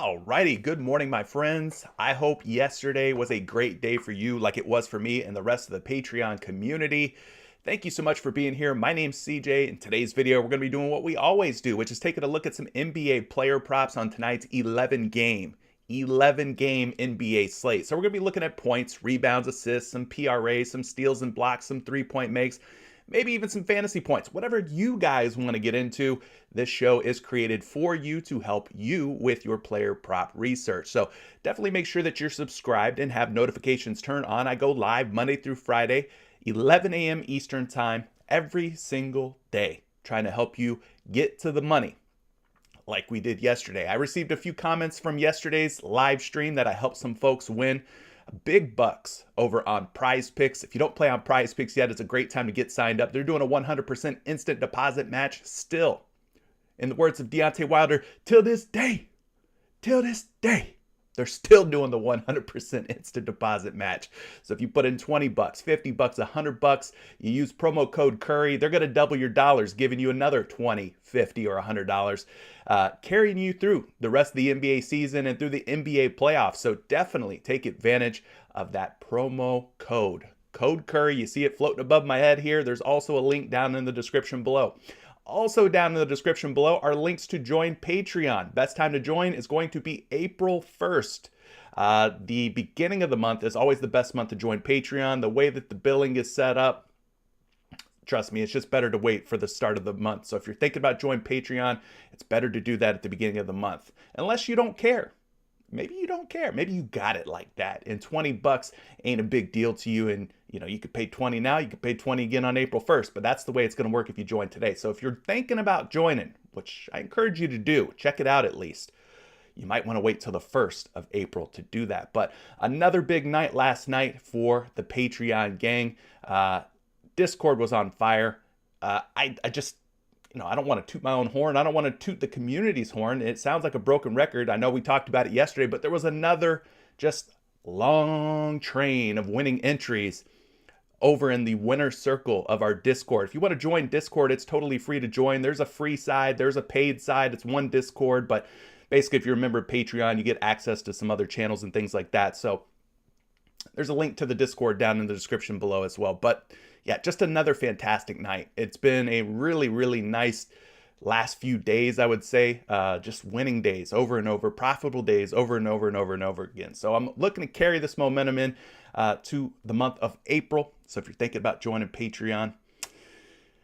Alrighty, good morning, my friends. I hope yesterday was a great day for you, like it was for me and the rest of the Patreon community. Thank you so much for being here. My name's CJ. In today's video, we're going to be doing what we always do, which is taking a look at some NBA player props on tonight's 11-game NBA slate. So we're going to be looking at points, rebounds, assists, some PRA, some steals and blocks, some three-point makes, maybe even some fantasy points. Whatever you guys want to get into, this show is created for you to help you with your player prop research. So definitely make sure that you're subscribed and have notifications turned on. I go live Monday through Friday, 11 a.m. Eastern time, every single day, trying to help you get to the money like we did yesterday. I received a few comments from yesterday's live stream that I helped some folks win big bucks over on PrizePicks. If you don't play on PrizePicks yet, it's a great time to get signed up. They're doing a 100% instant deposit match still. In the words of Deontay Wilder, till this day, they're still doing the 100% instant deposit match. So if you put in 20 bucks, 50 bucks, 100 bucks, you use promo code Curry, they're going to double your dollars, giving you another 20, 50, or $100, carrying you through the rest of the NBA season and through the NBA playoffs. So definitely take advantage of that promo code. Code Curry, you see it floating above my head here. There's also a link down in the description below. Also down in the description below are links to join Patreon. Best time to join is going to be April 1st. The beginning of the month is always the best month to join Patreon. The way that the billing is set up, trust me, it's just better to wait for the start of the month. So if you're thinking about joining Patreon, it's better to do that at the beginning of the month. Unless you don't care. Maybe you don't care. Maybe you got it like that. And 20 bucks ain't a big deal to you. And you could pay 20 now, you could pay 20 again on April 1st, but that's the way it's going to work if you join today. So if you're thinking about joining, which I encourage you to do, check it out at least. You might want to wait till the 1st of April to do that. But another big night last night for the Patreon gang. Discord was on fire. I don't want to toot my own horn. I don't want to toot the community's horn. It sounds like a broken record. I know we talked about it yesterday, but there was another just long train of winning entries over in the winner circle of our Discord. If you want to join Discord, it's totally free to join. There's a free side, there's a paid side. It's one Discord, but basically if you're a member of Patreon, you get access to some other channels and things like that. So there's a link to the Discord down in the description below as well. But yeah, just another fantastic night. It's been a really, really nice last few days, I would say. Just winning days over and over, profitable days over and over and over and over again. So I'm looking to carry this momentum in to the month of April. So if you're thinking about joining Patreon,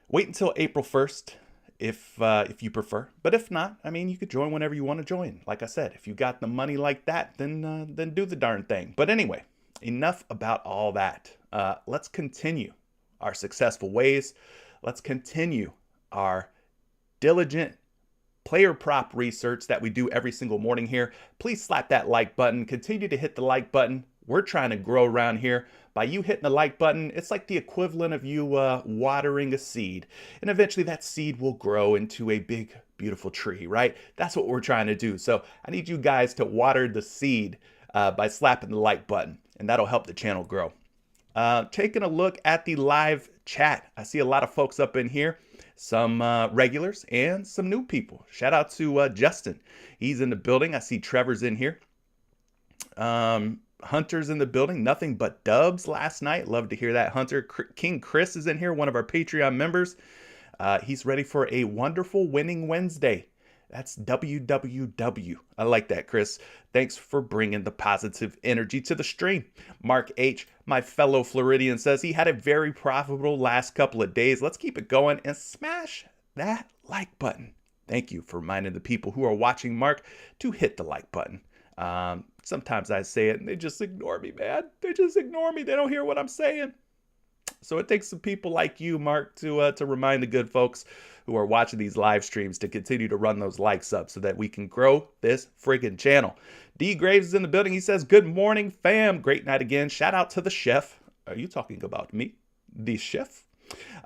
wait until April 1st if you prefer. But if not, you could join whenever you want to join. Like I said, if you got the money like that, then do the darn thing. But anyway, enough about all that. Let's continue our successful ways. Let's continue our diligent player prop research that we do every single morning here. Please slap that like button. Continue to hit the like button. We're trying to grow around here. By you hitting the like button, it's like the equivalent of you watering a seed. And eventually that seed will grow into a big, beautiful tree, right? That's what we're trying to do. So I need you guys to water the seed by slapping the like button, and that'll help the channel grow. Taking a look at the live chat. I see a lot of folks up in here, some regulars and some new people. Shout out to Justin. He's in the building. I see Trevor's in here. Hunter's in the building. Nothing but dubs last night. Love to hear that. Hunter. King Chris is in here, one of our Patreon members. He's ready for a wonderful winning Wednesday. That's WWW. I like that, Chris. Thanks for bringing the positive energy to the stream. Mark H., my fellow Floridian, says he had a very profitable last couple of days. Let's keep it going and smash that like button. Thank you for reminding the people who are watching Mark to hit the like button. Sometimes I say it and they just ignore me, man. They just ignore me. They don't hear what I'm saying. So it takes some people like you, Mark, to remind the good folks who are watching these live streams to continue to run those likes up so that we can grow this friggin' channel. D Graves is in the building. He says, good morning, fam. Great night again. Shout out to the chef. Are you talking about me? The chef?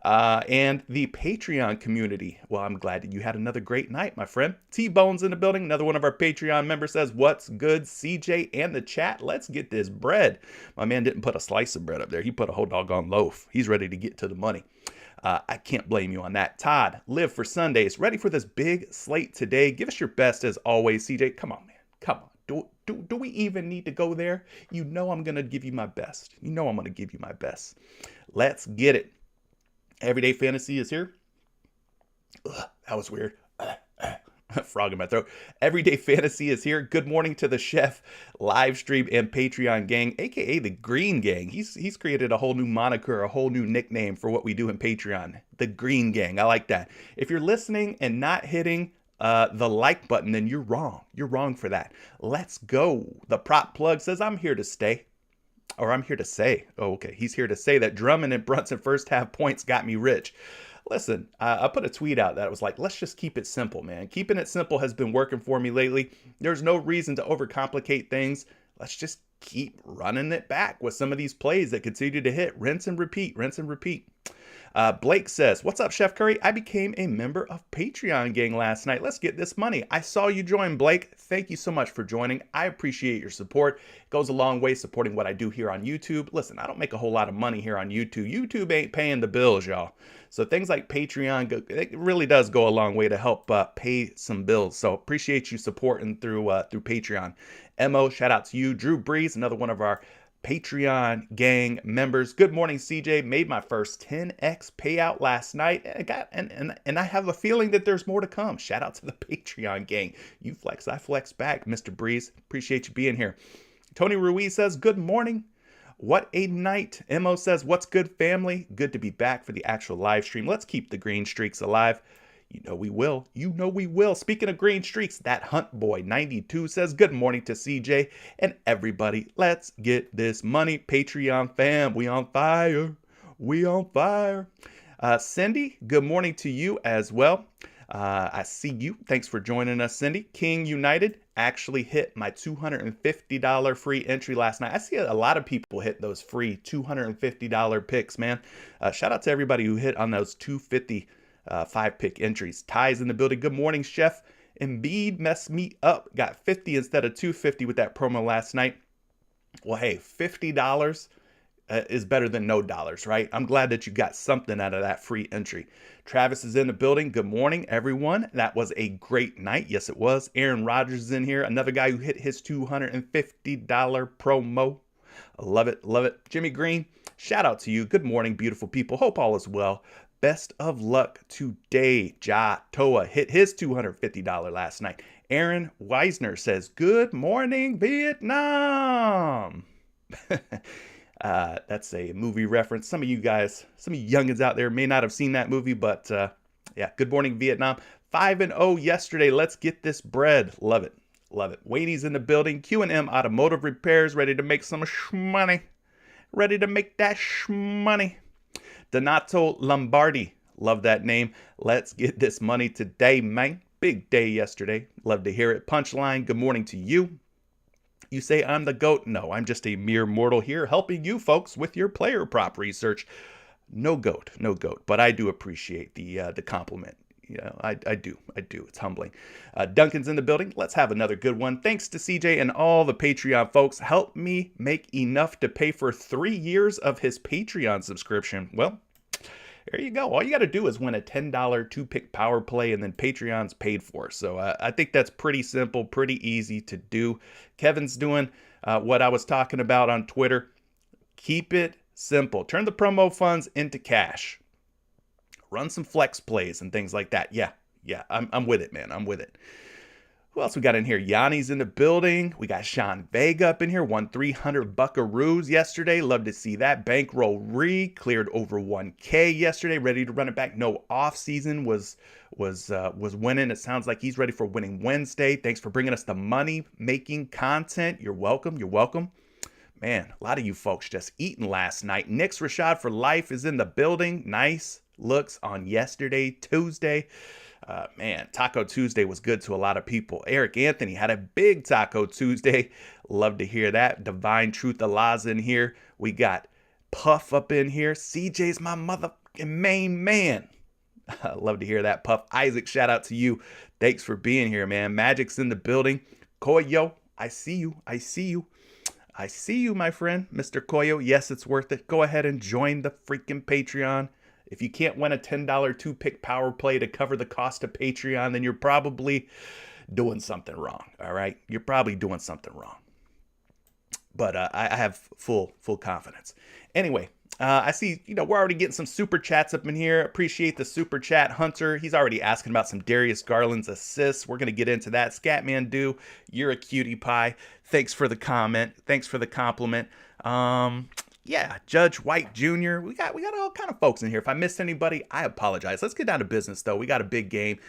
And the Patreon community. Well, I'm glad that you had another great night, my friend. T-Bone's in the building. Another one of our Patreon members says, what's good, CJ and the chat? Let's get this bread. My man didn't put a slice of bread up there. He put a whole doggone loaf. He's ready to get to the money. I can't blame you on that. Todd, live for Sundays. Ready for this big slate today. Give us your best as always. CJ, come on, man. Come on. Do we even need to go there? You know I'm going to give you my best. Let's get it. Everyday Fantasy is here. Ugh, that was weird. Frog in my throat. Everyday Fantasy is here. Good morning to the chef, live stream, and Patreon gang, aka the Green Gang. He's created a whole new moniker, a whole new nickname for what we do in Patreon. The Green Gang. I like that. If you're listening and not hitting the like button, then you're wrong. You're wrong for that. Let's go. The prop plug says I'm here to stay. Or I'm here to say. Oh, okay. He's here to say that Drummond and Brunson first half points got me rich. Listen, I put a tweet out that was like, let's just keep it simple, man. Keeping it simple has been working for me lately. There's no reason to overcomplicate things. Let's just keep running it back with some of these plays that continue to hit. Rinse and repeat, rinse and repeat. Blake says, what's up, Chef Curry? I became a member of Patreon gang last night. Let's get this money. I saw you join, Blake. Thank you so much for joining. I appreciate your support. It goes a long way supporting what I do here on YouTube. Listen, I don't make a whole lot of money here on YouTube. YouTube ain't paying the bills, y'all. So things like Patreon, it really does go a long way to help pay some bills. So appreciate you supporting through Patreon. Mo, shout out to you. Drew Breeze, another one of our Patreon gang members. Good morning, CJ. Made my first 10x payout last night. And I have a feeling that there's more to come. Shout out to the Patreon gang. You flex, I flex back, Mr. Breeze. Appreciate you being here. Tony Ruiz says, good morning. What a night. Mo says, what's good, family? Good to be back for the actual live stream. Let's keep the green streaks alive. You know we will. You know we will. Speaking of green streaks, that Hunt Boy 92 says, good morning to CJ and everybody. Let's get this money. Patreon fam, we on fire. We on fire. Cindy, good morning to you as well. I see you. Thanks for joining us, Cindy. King United actually hit my $250 free entry last night. I see a lot of people hit those free $250 picks, man. Shout out to everybody who hit on those $250 5-pick entries. Ties in the building. Good morning, Chef. Embiid messed me up. Got 50 instead of 250 with that promo last night. Well, hey, $50 is better than no dollars, right? I'm glad that you got something out of that free entry. Travis is in the building. Good morning, everyone. That was a great night. Yes, it was. Aaron Rodgers is in here. Another guy who hit his $250 promo. Love it. Love it. Jimmy Green, shout out to you. Good morning, beautiful people. Hope all is well. Best of luck today. Ja Toa hit his $250 last night. Aaron Weisner says, good morning, Vietnam. That's a movie reference. Some of you guys, some of you youngins out there may not have seen that movie, but yeah, good morning, Vietnam. 5-0 yesterday. Let's get this bread. Love it. Love it. Wade's in the building. Q&M Automotive Repairs, ready to make some shmoney. Ready to make that shmoney. Donato Lombardi. Love that name. Let's get this money today, man. Big day yesterday. Love to hear it. Punchline, good morning to you. You say I'm the GOAT? No, I'm just a mere mortal here helping you folks with your player prop research. No GOAT, no GOAT, but I do appreciate the compliment. You know, I do. It's humbling. Duncan's in the building. Let's have another good one. Thanks to CJ and all the Patreon folks. Help me make enough to pay for 3 years of his Patreon subscription. Well, there you go. All you got to do is win a $10 2-pick power play, and then Patreon's paid for. So I think that's pretty simple, pretty easy to do. Kevin's doing what I was talking about on Twitter. Keep it simple. Turn the promo funds into cash. Run some flex plays and things like that. Yeah, I'm with it, man. I'm with it. Who else we got in here? Yanni's in the building. We got Sean Vega up in here. Won 300 buckaroos yesterday. Love to see that. Bankroll cleared over 1K yesterday. Ready to run it back. No off season was winning. It sounds like he's ready for winning Wednesday. Thanks for bringing us the money making content. You're welcome. You're welcome. Man, a lot of you folks just eating last night. Nick's Rashad for Life is in the building. Nice looks on yesterday, Tuesday. Man, Taco Tuesday was good to a lot of people. Eric Anthony had a big Taco Tuesday. Love to hear that. Divine Truth Allah's in here. We got Puff up in here. CJ's my motherfucking main man. Love to hear that, Puff. Isaac, shout out to you. Thanks for being here, man. Magic's in the building. Koyo, I see you. I see you. I see you, my friend, Mr. Koyo. Yes, it's worth it. Go ahead and join the freaking Patreon. If you can't win a $10 2-pick power play to cover the cost of Patreon, then you're probably doing something wrong. All right, you're probably doing something wrong. But I have full confidence. Anyway, I see, we're already getting some super chats up in here. Appreciate the super chat. Hunter, he's already asking about some Darius Garland's assists. We're going to get into that. Scatman Do, you're a cutie pie. Thanks for the comment. Thanks for the compliment. Yeah, Judge White Jr. We got all kind of folks in here. If I missed anybody, I apologize. Let's get down to business, though. We got a big game,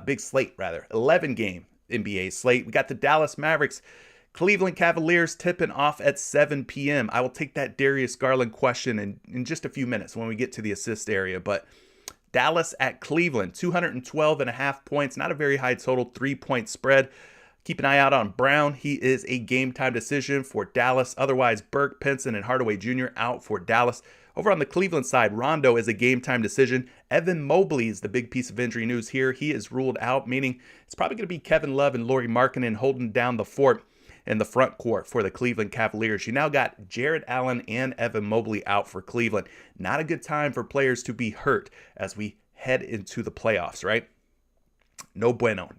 big slate, rather. 11-game NBA slate. We got the Dallas Mavericks, Cleveland Cavaliers tipping off at 7 p.m. I will take that Darius Garland question in just a few minutes when we get to the assist area. But Dallas at Cleveland, 212.5 points. Not a very high total, 3-point spread. Keep an eye out on Brown. He is a game-time decision for Dallas. Otherwise, Burke, Pinson, and Hardaway Jr. out for Dallas. Over on the Cleveland side, Rondo is a game-time decision. Evan Mobley is the big piece of injury news here. He is ruled out, meaning it's probably going to be Kevin Love and Lauri Markkanen holding down the fort in the front court for the Cleveland Cavaliers. You now got Jared Allen and Evan Mobley out for Cleveland. Not a good time for players to be hurt as we head into the playoffs, right? No bueno.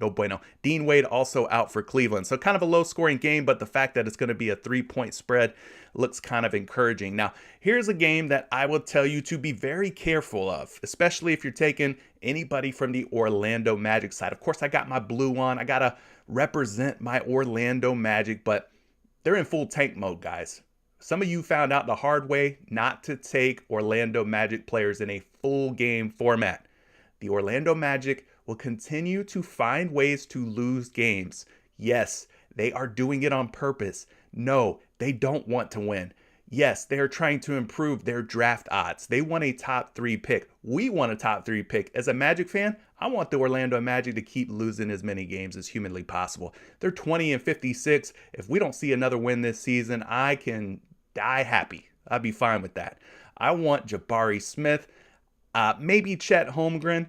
Dean Wade also out for Cleveland. So kind of a low-scoring game, but the fact that it's going to be a 3-point spread looks kind of encouraging. Now, here's a game that I will tell you to be very careful of, especially if you're taking anybody from the Orlando Magic side. Of course, I got my blue on. I got to represent my Orlando Magic, but they're in full tank mode, guys. Some of you found out the hard way not to take Orlando Magic players in a full game format. The Orlando Magic will continue to find ways to lose games. Yes, they are doing it on purpose. No, they don't want to win. Yes, they are trying to improve their draft odds. They want a top 3 pick. We want a top 3 pick. As a Magic fan, I want the Orlando Magic to keep losing as many games as humanly possible. They're 20-56. If we don't see another win this season, I can die happy. I'd be fine with that. I want Jabari Smith, maybe Chet Holmgren.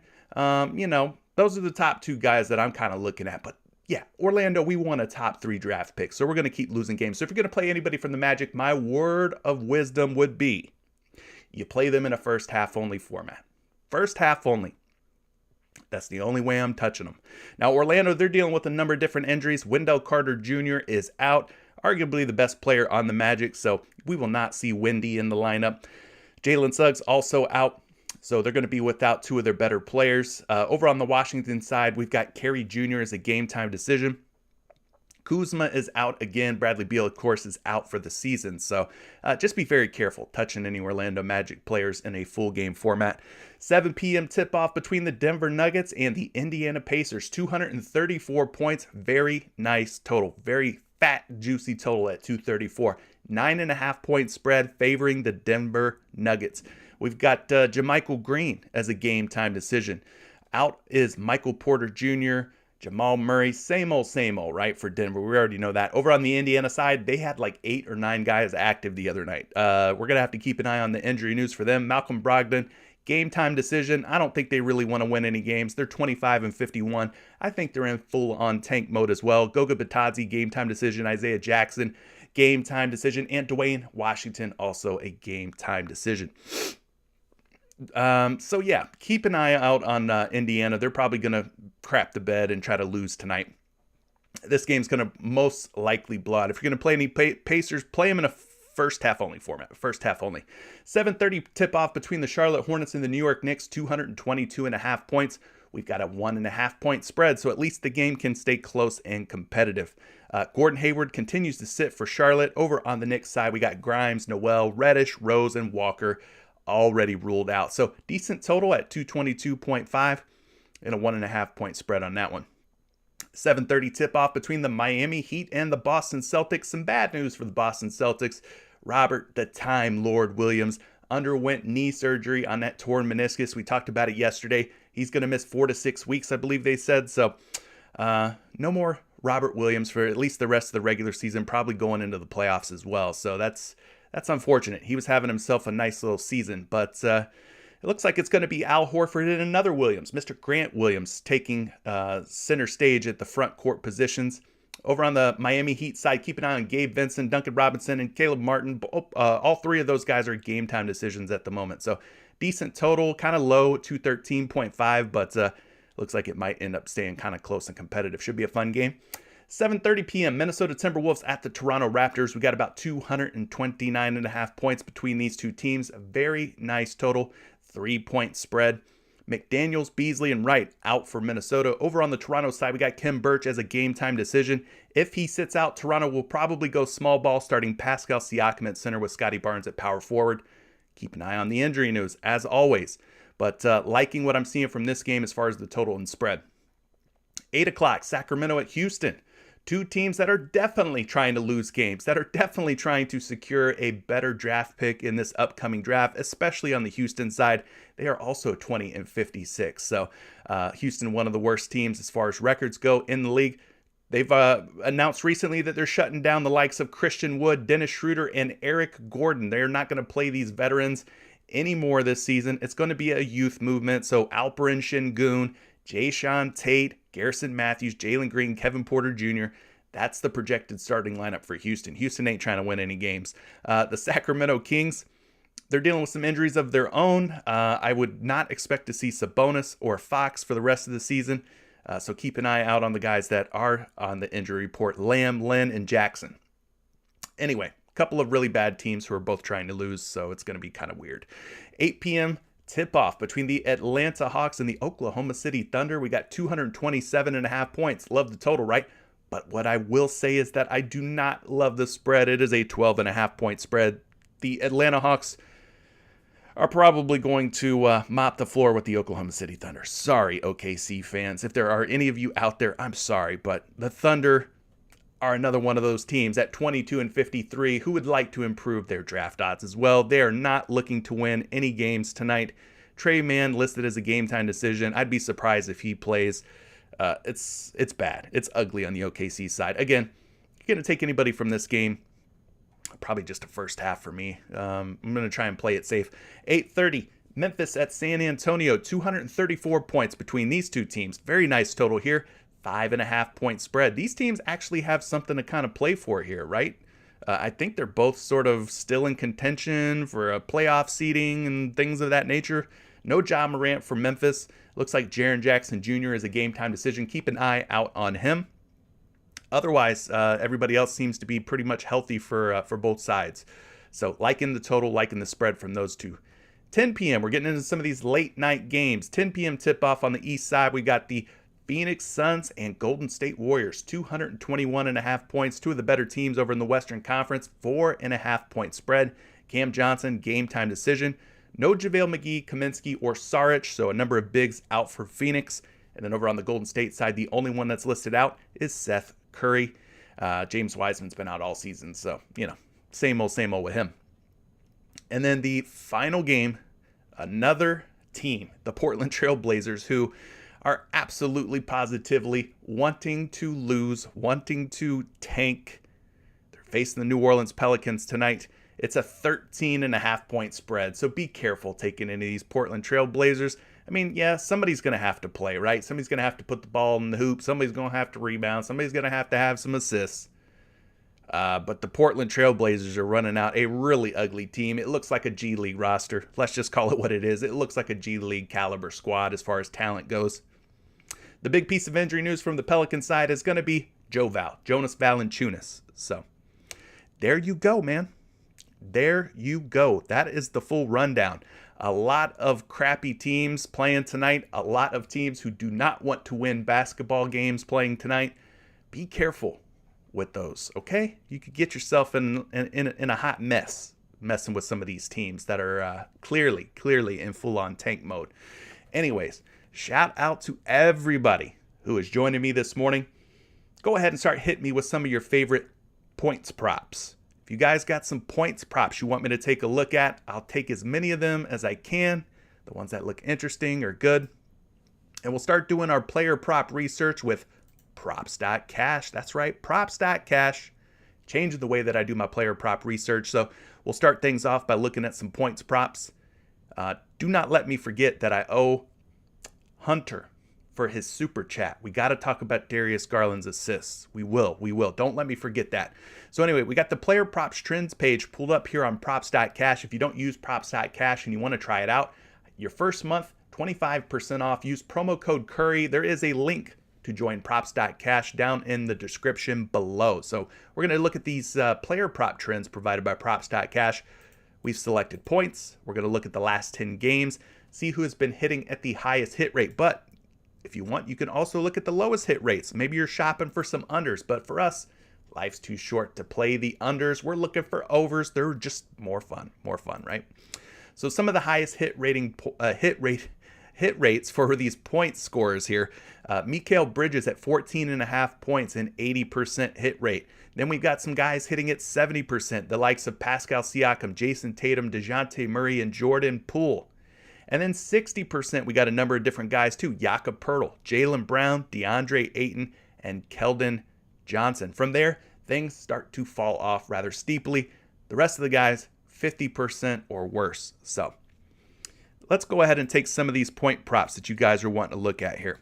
Those are the top 2 guys that I'm kind of looking at. But yeah, Orlando, we want a top 3 draft pick. So we're going to keep losing games. So if you're going to play anybody from the Magic, my word of wisdom would be you play them in a first half only format. First half only. That's the only way I'm touching them. Now, Orlando, they're dealing with a number of different injuries. Wendell Carter Jr. is out, arguably the best player on the Magic. So we will not see Wendy in the lineup. Jalen Suggs also out. So they're going to be without 2 of their better players. Over on the Washington side, we've got Kerry Jr. as a game-time decision. Kuzma is out again. Bradley Beal, of course, is out for the season. So just be very careful touching any Orlando Magic players in a full game format. 7 p.m. tip-off between the Denver Nuggets and the Indiana Pacers. 234 points. Very nice total. Very fat, juicy total at 234. 9.5-point spread favoring the Denver Nuggets. We've got JaMychal Green as a game-time decision. Out is Michael Porter Jr., Jamal Murray, same old, right, for Denver. We already know that. Over on the Indiana side, they had like 8 or 9 guys active the other night. We're going to have to keep an eye on the injury news for them. Malcolm Brogdon, game-time decision. I don't think they really want to win any games. They're 25-51. I think they're in full-on tank mode as well. Goga Bitadze, game-time decision. Isaiah Jackson, game-time decision. And Dwayne Washington, also a game-time decision. So yeah, keep an eye out on Indiana. They're probably going to crap the bed and try to lose tonight. This game's going to most likely blow out. If you're going to play any Pacers, play them in a first half only format. First half only. 7:30 tip-off between the Charlotte Hornets and the New York Knicks. 222.5 points. We've got a 1.5-point spread, so at least the game can stay close and competitive. Gordon Hayward continues to sit for Charlotte. Over on the Knicks side, we got Grimes, Noel, Reddish, Rose, and Walker already ruled out. So decent total at 222.5 and a 1.5-point spread on that one. 7:30 tip-off between the Miami Heat and the Boston Celtics. Some bad news for the Boston Celtics. Robert the Time Lord Williams underwent knee surgery on that torn meniscus. We talked about it yesterday. He's going to miss 4 to 6 weeks, I believe they said. So no more Robert Williams for at least the rest of the regular season, probably going into the playoffs as well. So that's unfortunate. He was having himself a nice little season, but it looks like it's going to be Al Horford and another Williams, Mr. Grant Williams, taking center stage at the front court positions. Over on the Miami Heat side, keep an eye on Gabe Vincent, Duncan Robinson, and Caleb Martin. All 3 of those guys are game time decisions at the moment. So decent total, kind of low, 213.5, but Looks like it might end up staying kind of close and competitive. Should be a fun game. 7:30 p.m. Minnesota Timberwolves at the Toronto Raptors. We got about 229.5 points between these two teams. A very nice total. 3-point spread. McDaniels, Beasley, and Wright out for Minnesota. Over on the Toronto side, we got Khem Birch as a game-time decision. If he sits out, Toronto will probably go small ball, starting Pascal Siakam at center with Scotty Barnes at power forward. Keep an eye on the injury news, as always. But liking what I'm seeing from this game as far as the total and spread. 8 o'clock, Sacramento at Houston. Two teams that are definitely trying to lose games, that are definitely trying to secure a better draft pick in this upcoming draft, especially on the Houston side. They are also 20-56. So Houston, one of the worst teams as far as records go in the league. They've announced recently that they're shutting down the likes of Christian Wood, Dennis Schroeder, and Eric Gordon. They're not going to play these veterans anymore this season. It's going to be a youth movement. So Alperen Şengün, Jayshawn Tate, Garrison Matthews, Jalen Green, Kevin Porter Jr. That's the projected starting lineup for Houston. Houston ain't trying to win any games. The Sacramento Kings, they're dealing with some injuries of their own. I would not expect to see Sabonis or Fox for the rest of the season. So keep an eye out on the guys that are on the injury report. Lamb, Lynn, and Jackson. Anyway, a couple of really bad teams who are both trying to lose, so it's going to be kind of weird. 8 p.m. tip-off between the Atlanta Hawks and the Oklahoma City Thunder. We got 227.5 points. Love the total, right? But what I will say is that I do not love the spread. It is a 12.5 point spread. The Atlanta Hawks are probably going to mop the floor with the Oklahoma City Thunder. Sorry, OKC fans. If there are any of you out there, I'm sorry. But the Thunder are another one of those teams at 22-53 who would like to improve their draft odds as well. They are not looking to win any games tonight. Trey Mann listed as a game time decision. I'd be surprised if he plays. It's bad. It's ugly on the OKC side. Again, you're going to take anybody from this game. Probably just a first half for me. I'm going to try and play it safe. 8:30, Memphis at San Antonio. 234 points between these two teams. Very nice total here. 5.5 point spread. These teams actually have something to kind of play for here, right? I think they're both sort of still in contention for a playoff seeding and things of that nature. No Ja Morant for Memphis. Looks like Jaren Jackson Jr. is a game time decision. Keep an eye out on him. Otherwise, everybody else seems to be pretty much healthy for both sides. So liking the total, liking the spread from those two. 10 p.m. We're getting into some of these late night games. 10 p.m. tip-off on the east side. We got the Phoenix Suns and Golden State Warriors. 221.5 points. Two of the better teams over in the Western Conference. 4.5 point spread. Cam Johnson, game time decision. No JaVale McGee, Kaminsky, or Saric. So a number of bigs out for Phoenix. And then over on the Golden State side, the only one that's listed out is Seth Curry. James Wiseman's been out all season. So, same old with him. And then the final game, another team, the Portland Trail Blazers, who are absolutely positively wanting to lose, wanting to tank. They're facing the New Orleans Pelicans tonight. It's a 13.5 point spread, so be careful taking any of these Portland Trail Blazers. I mean, yeah, somebody's going to have to play, right? Somebody's going to have to put the ball in the hoop. Somebody's going to have to rebound. Somebody's going to have some assists. But the Portland Trail Blazers are running out a really ugly team. It looks like a G League roster. Let's just call it what it is. It looks like a G League caliber squad as far as talent goes. The big piece of injury news from the Pelican side is going to be Jonas Valanciunas. So there you go, man. There you go. That is the full rundown. A lot of crappy teams playing tonight. A lot of teams who do not want to win basketball games playing tonight. Be careful with those, okay? You could get yourself in a hot mess messing with some of these teams that are clearly in full-on tank mode. Anyways, shout out to everybody who is joining me this morning. Go ahead and start hitting me with some of your favorite points props. If you guys got some points props you want me to take a look at, I'll take as many of them as I can. The ones that look interesting or good. And we'll start doing our player prop research with props.cash. That's right, props.cash. Changing the way that I do my player prop research. So we'll start things off by looking at some points props. Do not let me forget that I owe Hunter for his super chat. We got to talk about Darius Garland's assists. We will. Don't let me forget that. So anyway, we got the player props trends page pulled up here on props.cash. If you don't use props.cash and you want to try it out, your first month, 25% off. Use promo code Curry. There is a link to join props.cash down in the description below. So we're going to look at these player prop trends provided by props.cash. We've selected points. We're going to look at the last 10 games, see who has been hitting at the highest hit rate. But if you want, you can also look at the lowest hit rates. Maybe you're shopping for some unders, but for us, life's too short to play the unders. We're looking for overs. They're just more fun, right? So some of the highest hit rates for these point scorers here. Mikal Bridges at 14.5 points and 80% hit rate. Then we've got some guys hitting at 70%, the likes of Pascal Siakam, Jason Tatum, DeJounte Murray, and Jordan Poole. And then 60%, we got a number of different guys too. Jakob Poeltl, Jaylen Brown, DeAndre Ayton, and Keldon Johnson. From there, things start to fall off rather steeply. The rest of the guys, 50% or worse. So let's go ahead and take some of these point props that you guys are wanting to look at here.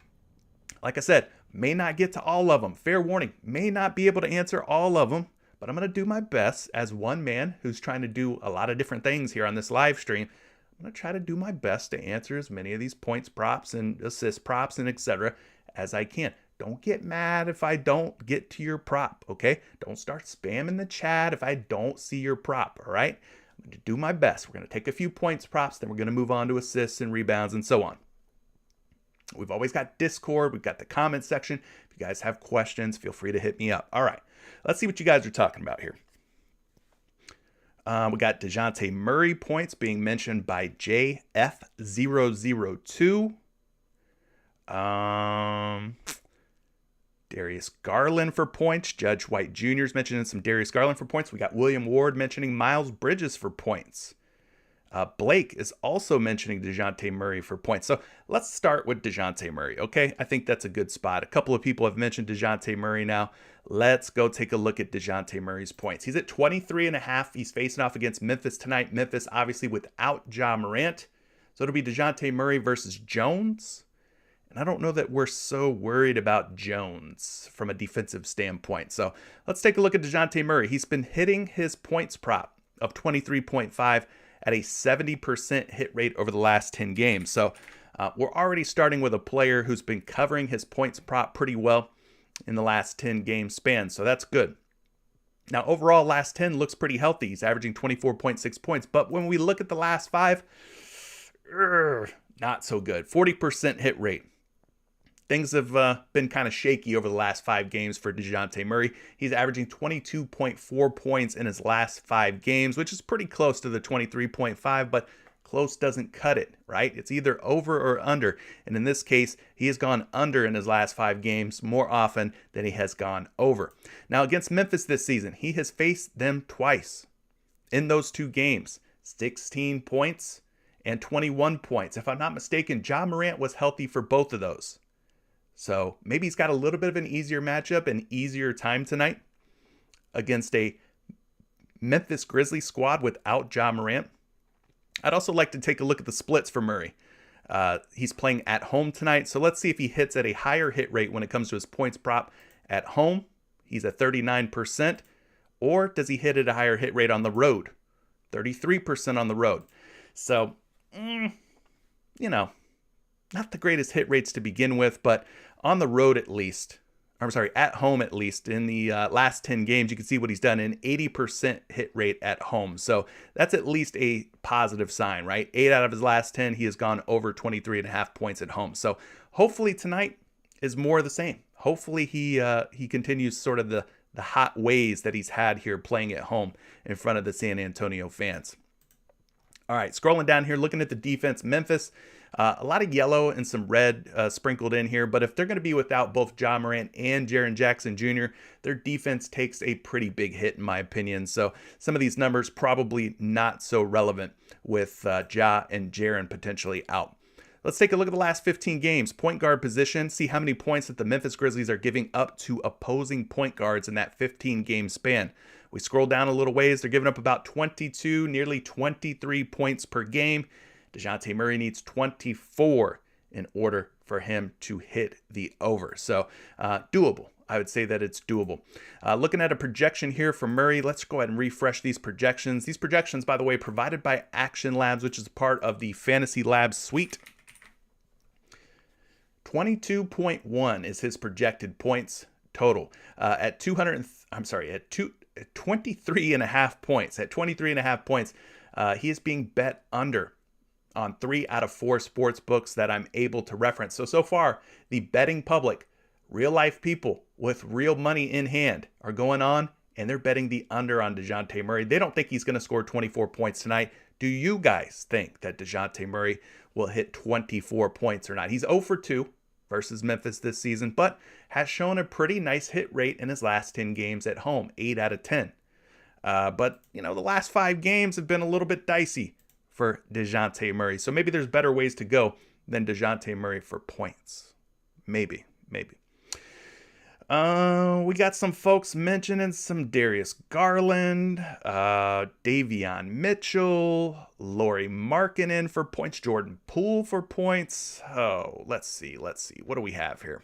Like I said, may not get to all of them. Fair warning, may not be able to answer all of them, but I'm going to do my best as one man who's trying to do a lot of different things here on this live stream. I'm going to try to do my best to answer as many of these points props and assist props and etc. as I can. Don't get mad if I don't get to your prop, okay? Don't start spamming the chat if I don't see your prop, all right? I'm going to do my best. We're going to take a few points props, then we're going to move on to assists and rebounds and so on. We've always got Discord. We've got the comment section. If you guys have questions, feel free to hit me up. All right, let's see what you guys are talking about here. We got DeJounte Murray points being mentioned by JF002. Darius Garland for points. Judge White Jr. is mentioning some Darius Garland for points. We got William Ward mentioning Miles Bridges for points. Blake is also mentioning DeJounte Murray for points. So let's start with DeJounte Murray, okay? I think that's a good spot. A couple of people have mentioned DeJounte Murray now. Let's go take a look at DeJounte Murray's points. He's at 23.5. He's facing off against Memphis tonight. Memphis obviously without Ja Morant. So it'll be DeJounte Murray versus Jones. And I don't know that we're so worried about Jones from a defensive standpoint. So let's take a look at DeJounte Murray. He's been hitting his points prop of 23.5 at a 70% hit rate over the last 10 games. So we're already starting with a player who's been covering his points prop pretty well in the last 10 game span. So that's good. Now, overall, last 10 looks pretty healthy. He's averaging 24.6 points. But when we look at the last 5, not so good. 40% hit rate. Things have been kind of shaky over the last 5 games for DeJounte Murray. He's averaging 22.4 points in his last 5 games, which is pretty close to the 23.5, but close doesn't cut it, right? It's either over or under. And in this case, he has gone under in his last 5 games more often than he has gone over. Now, against Memphis this season, he has faced them twice. In those 2 games, 16 points and 21 points. If I'm not mistaken, Ja Morant was healthy for both of those. So maybe he's got a little bit of an easier matchup and easier time tonight against a Memphis Grizzlies squad without Ja Morant. I'd also like to take a look at the splits for Murray. He's playing at home tonight, so let's see if he hits at a higher hit rate when it comes to his points prop at home. He's at 39%. Or does he hit at a higher hit rate on the road? 33% on the road. So, not the greatest hit rates to begin with, but on the road at least, at home at least, in the last 10 games, you can see what he's done, an 80% hit rate at home. So that's at least a positive sign, right? 8 out of his last 10, he has gone over 23.5 points at home. So hopefully tonight is more of the same. Hopefully he continues sort of the hot ways that he's had here playing at home in front of the San Antonio fans. All right, scrolling down here, looking at the defense, Memphis, a lot of yellow and some red sprinkled in here, but if they're going to be without both Ja Morant and Jaren Jackson Jr., their defense takes a pretty big hit, in my opinion. So some of these numbers probably not so relevant with Ja and Jaren potentially out. Let's take a look at the last 15 games. Point guard position, see how many points that the Memphis Grizzlies are giving up to opposing point guards in that 15-game span. We scroll down a little ways. They're giving up about 22, nearly 23 points per game. DeJounte Murray needs 24 in order for him to hit the over. So doable. I would say that it's doable. Looking at a projection here for Murray, let's go ahead and refresh these projections. These projections, by the way, provided by Action Labs, which is part of the Fantasy Labs suite. 22.1 is his projected points total. At 23 and a half points. At 23 and a half points, he is being bet under on 3 out of 4 sports books that I'm able to reference. So far, the betting public, real life people with real money in hand, are going on and they're betting the under on DeJounte Murray. They don't think he's going to score 24 points tonight. Do you guys think that DeJounte Murray will hit 24 points or not? He's 0 for 2 versus Memphis this season, but has shown a pretty nice hit rate in his last 10 games at home, 8 out of 10. But, the last 5 games have been a little bit dicey for DeJounte Murray. So maybe there's better ways to go than DeJounte Murray for points. Maybe. We got some folks mentioning some Darius Garland, Davion Mitchell, Lauri Markkanen for points, Jordan Poole for points. Oh, let's see. What do we have here?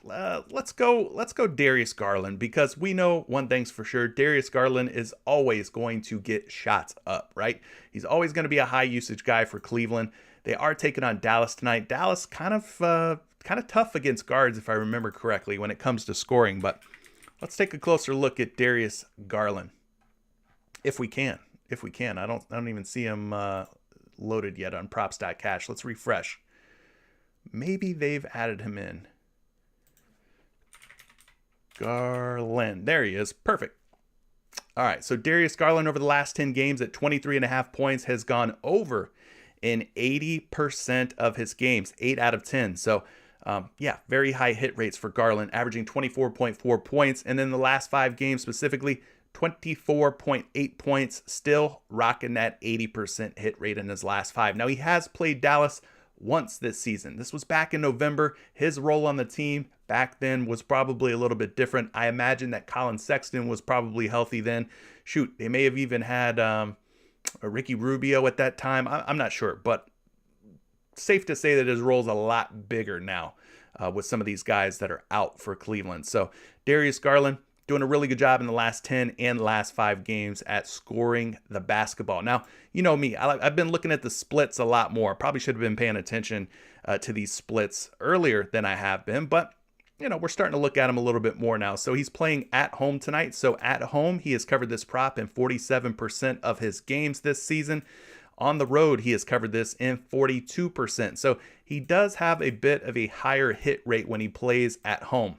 Let's go Darius Garland, because we know one thing's for sure. Darius Garland is always going to get shots up, right? He's always going to be a high usage guy for Cleveland. They are taking on Dallas tonight. Dallas kind of tough against guards, if I remember correctly, when it comes to scoring. But let's take a closer look at Darius Garland, if we can. I don't even see him loaded yet on props.cash. Let's refresh. Maybe they've added him in. Garland. There he is. Perfect. All right. So Darius Garland over the last 10 games at 23.5 points has gone over in 80% of his games, 8 out of 10. So, very high hit rates for Garland, averaging 24.4 points. And then the last 5 games specifically, 24.8 points, still rocking that 80% hit rate in his last 5. Now, he has played Dallas once this season. This was back in November. His role on the team back then was probably a little bit different. I imagine that Colin Sexton was probably healthy then. Shoot, they may have even had Ricky Rubio at that time. I'm not sure, but safe to say that his role is a lot bigger now with some of these guys that are out for Cleveland. So Darius Garland doing a really good job in the last 10 and last 5 games at scoring the basketball. Now, you know me, I've been looking at the splits a lot more. Probably should have been paying attention to these splits earlier than I have been, but we're starting to look at him a little bit more now. So he's playing at home tonight. So at home, he has covered this prop in 47% of his games this season. On the road, he has covered this in 42%. So he does have a bit of a higher hit rate when he plays at home.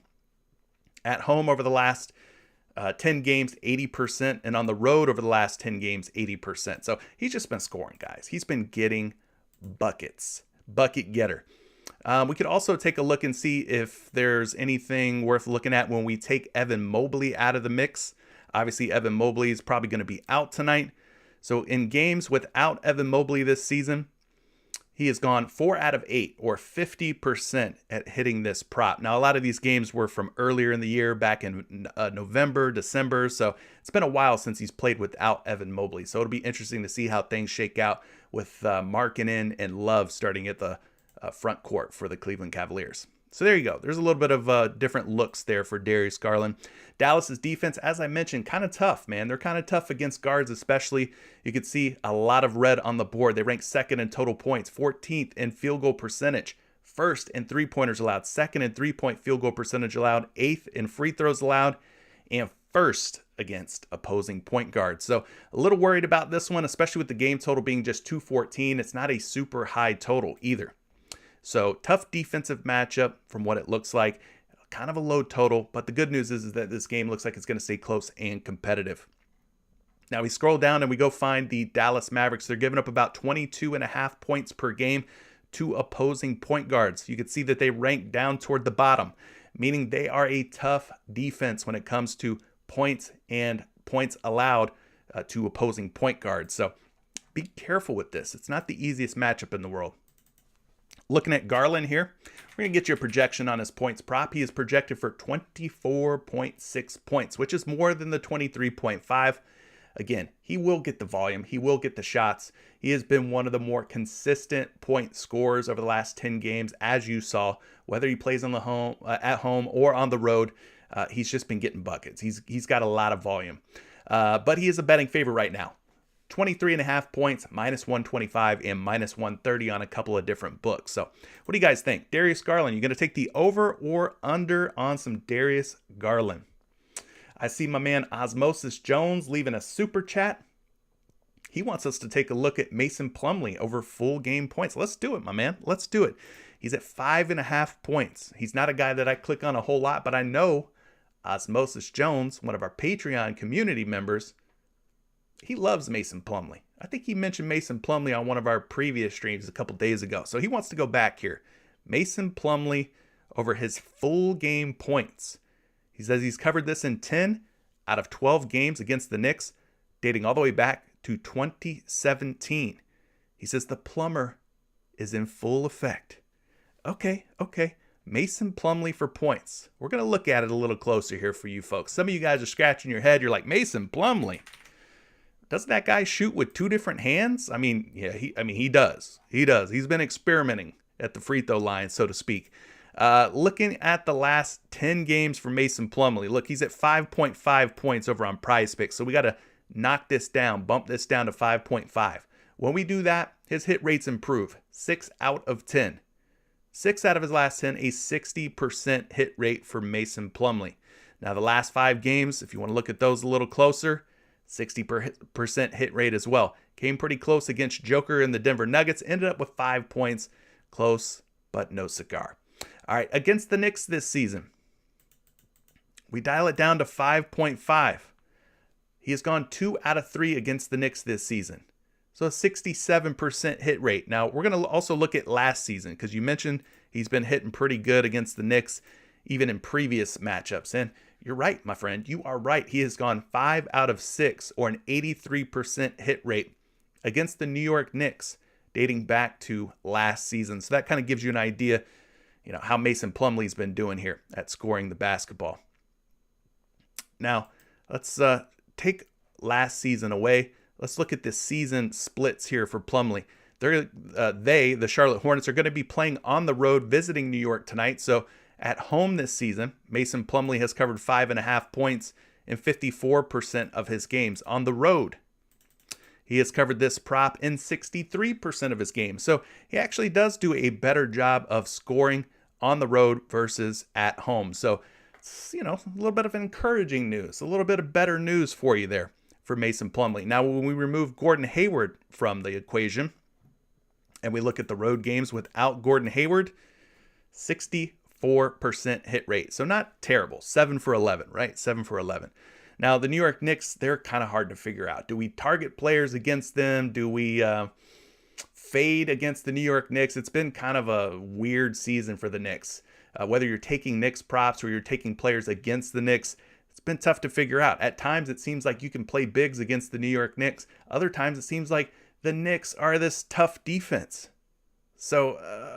At home over the last 10 games, 80%. And on the road over the last 10 games, 80%. So he's just been scoring, guys. He's been getting buckets. Bucket getter. We could also take a look and see if there's anything worth looking at when we take Evan Mobley out of the mix. Obviously, Evan Mobley is probably going to be out tonight. So in games without Evan Mobley this season, he has gone 4 out of 8, or 50% at hitting this prop. Now, a lot of these games were from earlier in the year, back in November, December. So it's been a while since he's played without Evan Mobley. So it'll be interesting to see how things shake out with Markkanen and Love starting at the front court for the Cleveland Cavaliers. So there you go. There's a little bit of different looks there for Darius Garland. Dallas's defense, as I mentioned, kind of tough, man. They're kind of tough against guards, especially. You could see a lot of red on the board. They rank 2nd in total points, 14th in field goal percentage, 1st in three-pointers allowed, 2nd in three-point field goal percentage allowed, 8th in free throws allowed, and 1st against opposing point guards. So a little worried about this one, especially with the game total being just 214. It's not a super high total either. So tough defensive matchup from what it looks like. Kind of a low total, but the good news is that this game looks like it's going to stay close and competitive. Now we scroll down and we go find the Dallas Mavericks. They're giving up about 22.5 points per game to opposing point guards. You can see that they rank down toward the bottom, meaning they are a tough defense when it comes to points and points allowed to opposing point guards. So be careful with this. It's not the easiest matchup in the world. Looking at Garland here, we're going to get you a projection on his points prop. He is projected for 24.6 points, which is more than the 23.5. Again, he will get the volume. He will get the shots. He has been one of the more consistent point scorers over the last 10 games, as you saw, whether he plays on the at home or on the road. He's just been getting buckets. He's got a lot of volume. But he is a betting favorite right now. 23.5 points, -125 and -130 on a couple of different books. So what do you guys think? Darius Garland, you going to take the over or under on some Darius Garland? I see my man Osmosis Jones leaving a super chat. He wants us to take a look at Mason Plumlee over full game points. Let's do it, my man. Let's do it. He's at 5.5 points. He's not a guy that I click on a whole lot, but I know Osmosis Jones, one of our Patreon community members, he loves Mason Plumlee. I think he mentioned Mason Plumlee on one of our previous streams a couple days ago. So he wants to go back here. Mason Plumlee over his full game points. He says he's covered this in 10 out of 12 games against the Knicks, dating all the way back to 2017. He says the plumber is in full effect. Okay. Mason Plumlee for points. We're going to look at it a little closer here for you folks. Some of you guys are scratching your head. You're like, Mason Plumlee? Doesn't that guy shoot with two different hands? I mean, yeah, he does. He does. He's been experimenting at the free throw line, so to speak. Looking at the last 10 games for Mason Plumlee. Look, he's at 5.5 points over on PrizePicks. So we got to knock this down, bump this down to 5.5. When we do that, his hit rates improve. 6 out of 10. 6 out of his last 10, a 60% hit rate for Mason Plumlee. Now, the last 5 games, if you want to look at those a little closer, 60% hit rate as well. Came pretty close against Joker and the Denver Nuggets. Ended up with 5 points. Close, but no cigar. All right, against the Knicks this season, we dial it down to 5.5. He has gone 2 out of 3 against the Knicks this season. So a 67% hit rate. Now, we're going to also look at last season because you mentioned he's been hitting pretty good against the Knicks, even in previous matchups. And you're right, my friend. You are right. He has gone 5 out of 6, or an 83% hit rate against the New York Knicks, dating back to last season. So that kind of gives you an idea, how Mason Plumlee's been doing here at scoring the basketball. Now, let's take last season away. Let's look at the season splits here for Plumlee. The Charlotte Hornets, are going to be playing on the road, visiting New York tonight. So at home this season, Mason Plumlee has covered 5.5 points in 54% of his games. On the road, he has covered this prop in 63% of his games. So he actually does do a better job of scoring on the road versus at home. So it's, a little bit of encouraging news, a little bit of better news for you there for Mason Plumlee. Now, when we remove Gordon Hayward from the equation and we look at the road games without Gordon Hayward, 64% hit rate. So not terrible. 7 for 11, right? 7 for 11. Now, the New York Knicks, they're kind of hard to figure out. Do we target players against them? Do we fade against the New York Knicks? It's been kind of a weird season for the Knicks. Whether you're taking Knicks props or you're taking players against the Knicks, it's been tough to figure out. At times, it seems like you can play bigs against the New York Knicks. Other times, it seems like the Knicks are this tough defense. So,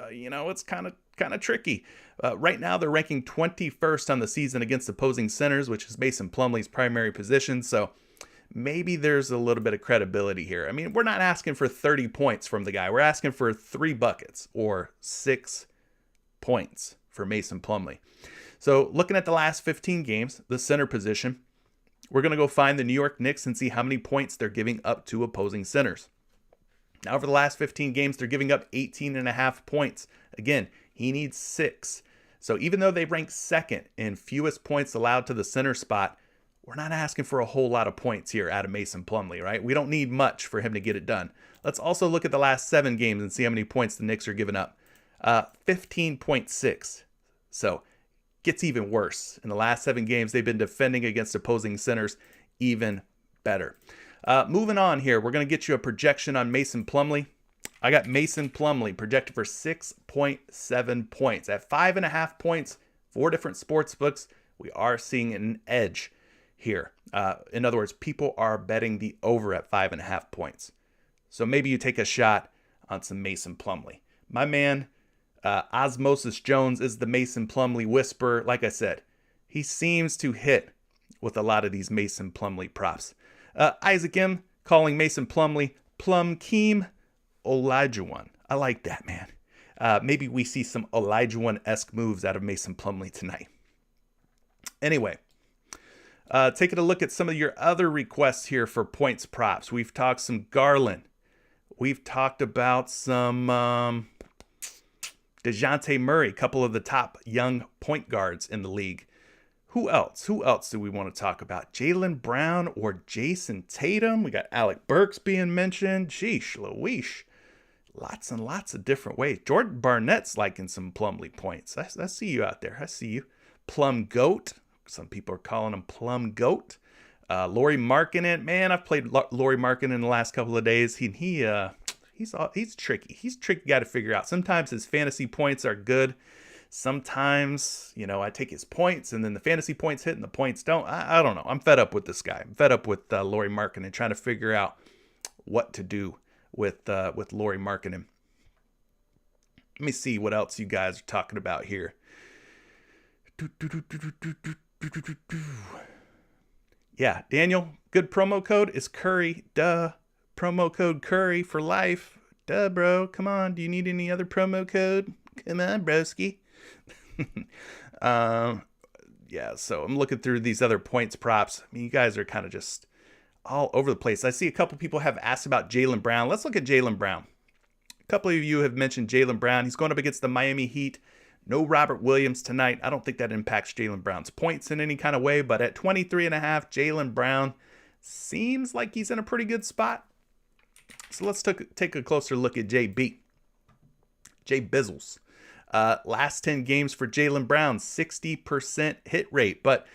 it's kind of tricky. Right now, they're ranking 21st on the season against opposing centers, which is Mason Plumlee's primary position. So maybe there's a little bit of credibility here. I mean, we're not asking for 30 points from the guy. We're asking for 3 buckets or 6 points for Mason Plumlee. So looking at the last 15 games, the center position, we're going to go find the New York Knicks and see how many points they're giving up to opposing centers. Now, over the last 15 games, they're giving up 18.5 points. Again, he needs 6. So even though they rank second in fewest points allowed to the center spot, we're not asking for a whole lot of points here out of Mason Plumlee, right? We don't need much for him to get it done. Let's also look at the last 7 games and see how many points the Knicks are giving up. 15.6. So gets even worse. In the last 7 games, they've been defending against opposing centers even better. Moving on here, we're going to get you a projection on Mason Plumlee. I got Mason Plumlee projected for 6.7 points. At 5.5 points, 4 different sports books, we are seeing an edge here. In other words, people are betting the over at 5.5 points. So maybe you take a shot on some Mason Plumlee. My man, Osmosis Jones, is the Mason Plumlee whisperer. Like I said, he seems to hit with a lot of these Mason Plumlee props. Isaac M. calling Mason Plumlee Plum-Keem Olajuwon. I like that, man. Maybe we see some Olajuwon-esque moves out of Mason Plumlee tonight. Anyway, Taking a look at some of your other requests here for points props. We've talked some Garland. We've talked about some DeJounte Murray, a couple of the top young point guards in the league. Who else? Who else do we want to talk about? Jaylen Brown or Jason Tatum? We got Alec Burks being mentioned. Sheesh, Louise. Lots and lots of different ways. Jordan Barnett's liking some Plumlee points. I see you out there. I see you. Plum Goat. Some people are calling him Plum Goat. Lauri Markkanen. Man, I've played Lauri Markkanen in the last couple of days. He's tricky. He's a tricky guy to figure out. Sometimes his fantasy points are good. Sometimes, I take his points and then the fantasy points hit and the points don't. I don't know. I'm fed up with this guy. I'm fed up with Lauri Markkanen, trying to figure out what to do with Lauri Markkanen. Let me see what else you guys are talking about here. Yeah, Daniel, good promo code is Curry. Duh. Promo code Curry for life. Duh, bro. Come on. Do you need any other promo code? Come on, broski. Yeah, so I'm looking through these other points props. I mean, you guys are kind of just all over the place. I see a couple people have asked about Jaylen Brown. Let's look at Jaylen Brown. A couple of you have mentioned Jaylen Brown. He's going up against the Miami Heat. No Robert Williams tonight. I don't think that impacts Jaylen Brown's points in any kind of way, but at 23.5, Jaylen Brown seems like he's in a pretty good spot. So let's take a closer look at JB. Jay Bizzles. Last 10 games for Jaylen Brown, 60% hit rate. But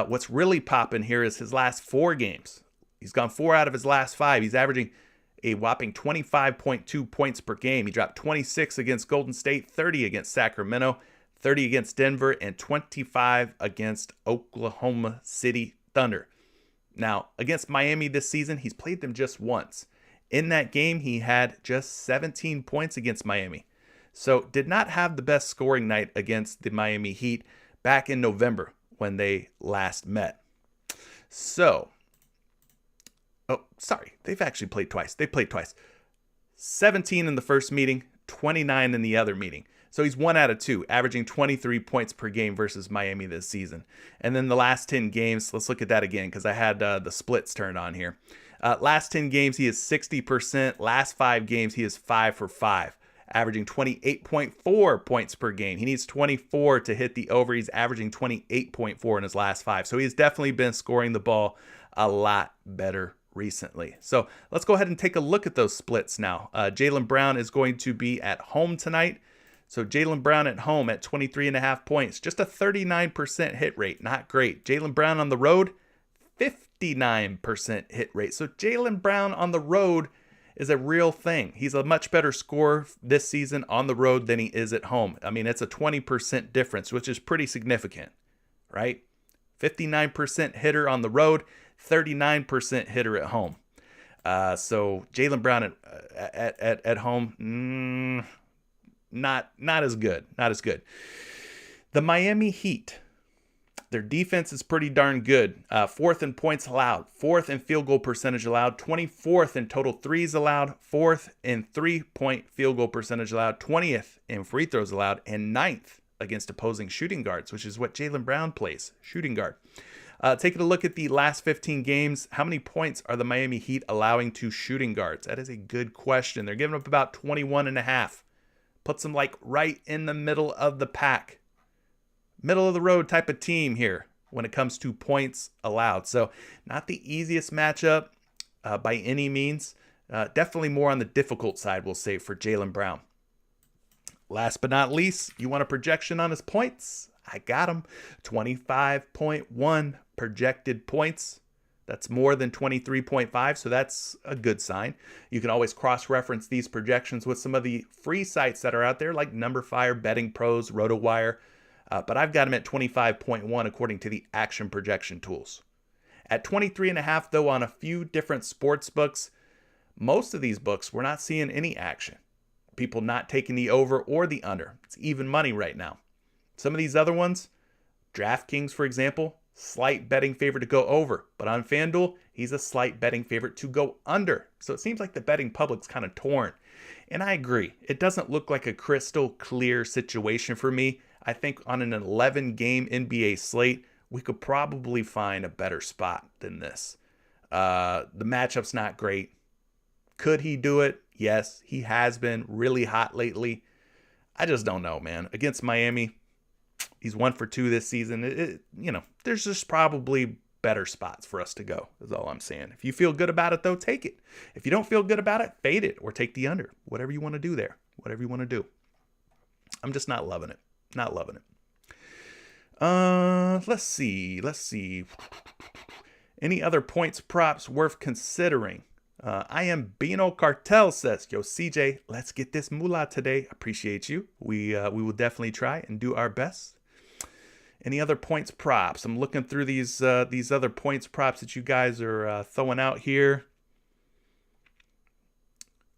what's really popping here is his last 4 games. He's gone 4 out of his last 5. He's averaging a whopping 25.2 points per game. He dropped 26 against Golden State, 30 against Sacramento, 30 against Denver, and 25 against Oklahoma City Thunder. Now, against Miami this season, he's played them just once. In that game, he had just 17 points against Miami. So did not have the best scoring night against the Miami Heat back in November when they last met. So, they've actually played twice. They played twice. 17 in the first meeting, 29 in the other meeting. So he's 1 out of 2, averaging 23 points per game versus Miami this season. And then the last 10 games, let's look at that again because I had the splits turned on here. Last 10 games, he is 60%. Last 5 games, he is 5 for 5. Averaging 28.4 points per game. He needs 24 to hit the over. He's averaging 28.4 in his last 5. So he's definitely been scoring the ball a lot better recently. So let's go ahead and take a look at those splits now. Jaylen Brown is going to be at home tonight. So Jaylen Brown at home at 23.5 points. Just a 39% hit rate. Not great. Jaylen Brown on the road, 59% hit rate. So Jaylen Brown on the road is a real thing. He's a much better scorer this season on the road than he is at home. I mean, it's a 20% difference, which is pretty significant, right? 59% hitter on the road, 39% hitter at home. So Jaylen Brown at home, not as good. Not as good. The Miami Heat. Their defense is pretty darn good. 4th in points allowed, 4th in field goal percentage allowed, 24th in total threes allowed, 4th in 3-point field goal percentage allowed, 20th in free throws allowed, and 9th against opposing shooting guards, which is what Jaylen Brown plays, shooting guard. Taking a look at the last 15 games, how many points are the Miami Heat allowing to shooting guards? That is a good question. They're giving up about 21.5. Puts them like right in the middle of the pack. Middle of the road type of team here when it comes to points allowed. So not the easiest matchup by any means. Definitely more on the difficult side, we'll say, for Jaylen Brown. Last but not least, you want a projection on his points? I got him. 25.1 projected points. That's more than 23.5, so that's a good sign. You can always cross-reference these projections with some of the free sites that are out there like NumberFire, Betting Pros, RotoWire. But I've got him at 25.1 according to the action projection tools. At 23.5, though, on a few different sports books, most of these books, we're not seeing any action. People not taking the over or the under. It's even money right now. Some of these other ones, DraftKings, for example, slight betting favorite to go over. But on FanDuel, he's a slight betting favorite to go under. So it seems like the betting public's kind of torn. And I agree. It doesn't look like a crystal clear situation for me. I think on an 11-game NBA slate we could probably find a better spot than this. The matchup's not great. Could he do it? Yes, he has been really hot lately. I just don't know, man. Against Miami, he's 1 for 2 this season. There's just probably better spots for us to go, is all I'm saying. If you feel good about it, though, take it. If you don't feel good about it, fade it or take the under. Whatever you want to do there. Whatever you want to do. I'm just not loving it. Not loving it. Let's see. Any other points props worth considering? I am Bino Cartel says, yo, CJ, let's get this moolah today. Appreciate you. We will definitely try and do our best. Any other points props? I'm looking through these other points props that you guys are throwing out here.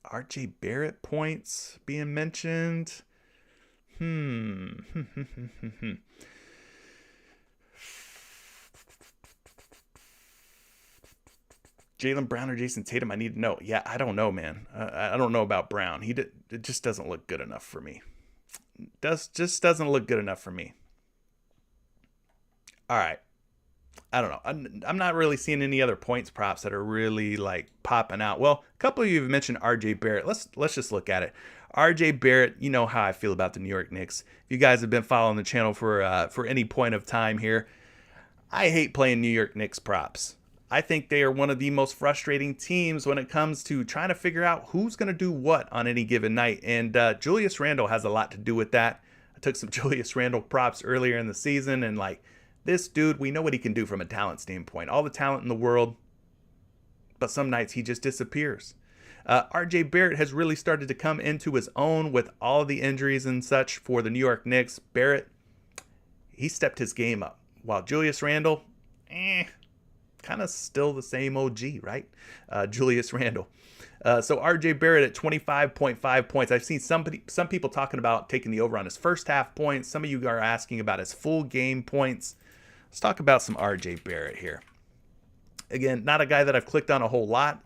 RJ Barrett points being mentioned. Jaylen Brown or Jason Tatum, I need to know. Yeah, I don't know, man. I don't know about Brown. It just doesn't look good enough for me. Just doesn't look good enough for me. All right. I don't know. I'm not really seeing any other points props that are really like popping out. Well, a couple of you have mentioned RJ Barrett. Let's just look at it. RJ Barrett, you know how I feel about the New York Knicks. If you guys have been following the channel for any point of time here, I hate playing New York Knicks props. I think they are one of the most frustrating teams when it comes to trying to figure out who's going to do what on any given night. And Julius Randle has a lot to do with that. I took some Julius Randle props earlier in the season, and like, this dude, we know what he can do from a talent standpoint. All the talent in the world, but some nights he just disappears. RJ Barrett has really started to come into his own with all the injuries and such for the New York Knicks. Barrett, he stepped his game up. While Julius Randle, kind of still the same OG, right? Julius Randle. So RJ Barrett at 25.5 points. I've seen some people talking about taking the over on his first half points. Some of you are asking about his full game points. Let's talk about some RJ Barrett here. Again, not a guy that I've clicked on a whole lot,